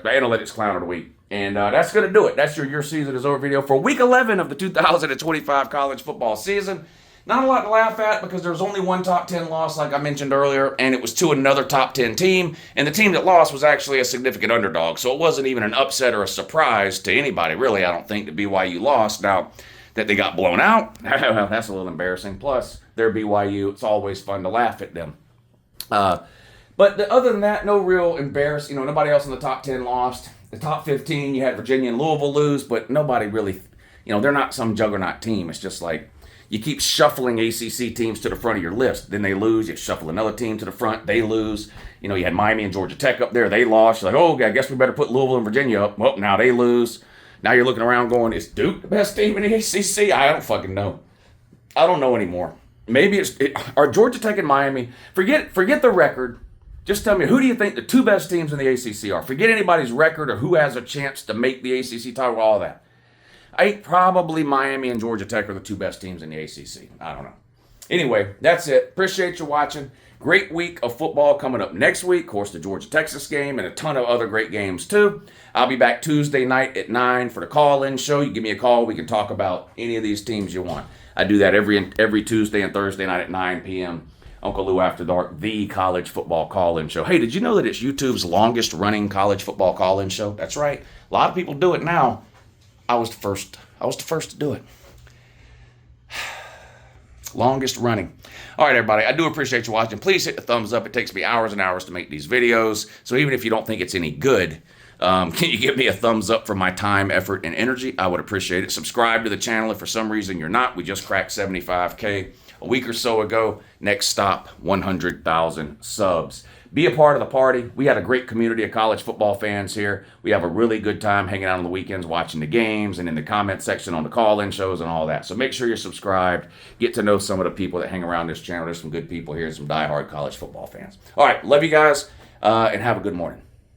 analytics clown of the week. And that's going to do it. That's your season is over video for week 11 of the 2025 college football season. Not a lot to laugh at because there was only one top 10 loss, like I mentioned earlier, and it was to another top 10 team. And the team that lost was actually a significant underdog. So it wasn't even an upset or a surprise to anybody, really, I don't think, that BYU lost. Now, that they got blown out, well, that's a little embarrassing. Plus, they're BYU. It's always fun to laugh at them. But other than that, no real embarrassing. Nobody else in the top 10 lost. The top 15, you had Virginia and Louisville lose, but nobody really, they're not some juggernaut team. It's just like, you keep shuffling ACC teams to the front of your list. Then they lose. You shuffle another team to the front. They lose. You had Miami and Georgia Tech up there. They lost. You're like, oh, I guess we better put Louisville and Virginia up. Well, now they lose. Now you're looking around going, is Duke the best team in the ACC? I don't fucking know. I don't know anymore. maybe are Georgia Tech and Miami. Forget the record. Just tell me, who do you think the two best teams in the ACC are? Forget anybody's record or who has a chance to make the ACC title, all that. I think probably Miami and Georgia Tech are the two best teams in the ACC. I don't know. Anyway, that's it. Appreciate you watching. Great week of football coming up next week. Of course, the Georgia-Texas game and a ton of other great games too. I'll be back Tuesday night at 9 for the call-in show. You give me a call. We can talk about any of these teams you want. I do that every Tuesday and Thursday night at 9 p.m. Uncle Lou After Dark, the college football call-in show. Hey, did you know that it's YouTube's longest-running college football call-in show? That's right. A lot of people do it now. I was the first to do it. Longest running. All right, everybody, I do appreciate you watching. Please hit the thumbs up. It takes me hours and hours to make these videos. So even if you don't think it's any good, can you give me a thumbs up for my time, effort, and energy? I would appreciate it. Subscribe to the channel if for some reason you're not. We just cracked 75K a week or so ago. Next stop, 100,000 subs. Be a part of the party. We had a great community of college football fans here. We have a really good time hanging out on the weekends, watching the games, and in the comment section on the call-in shows and all that. So make sure you're subscribed. Get to know some of the people that hang around this channel. There's some good people here, some diehard college football fans. All right, love you guys, and have a good morning.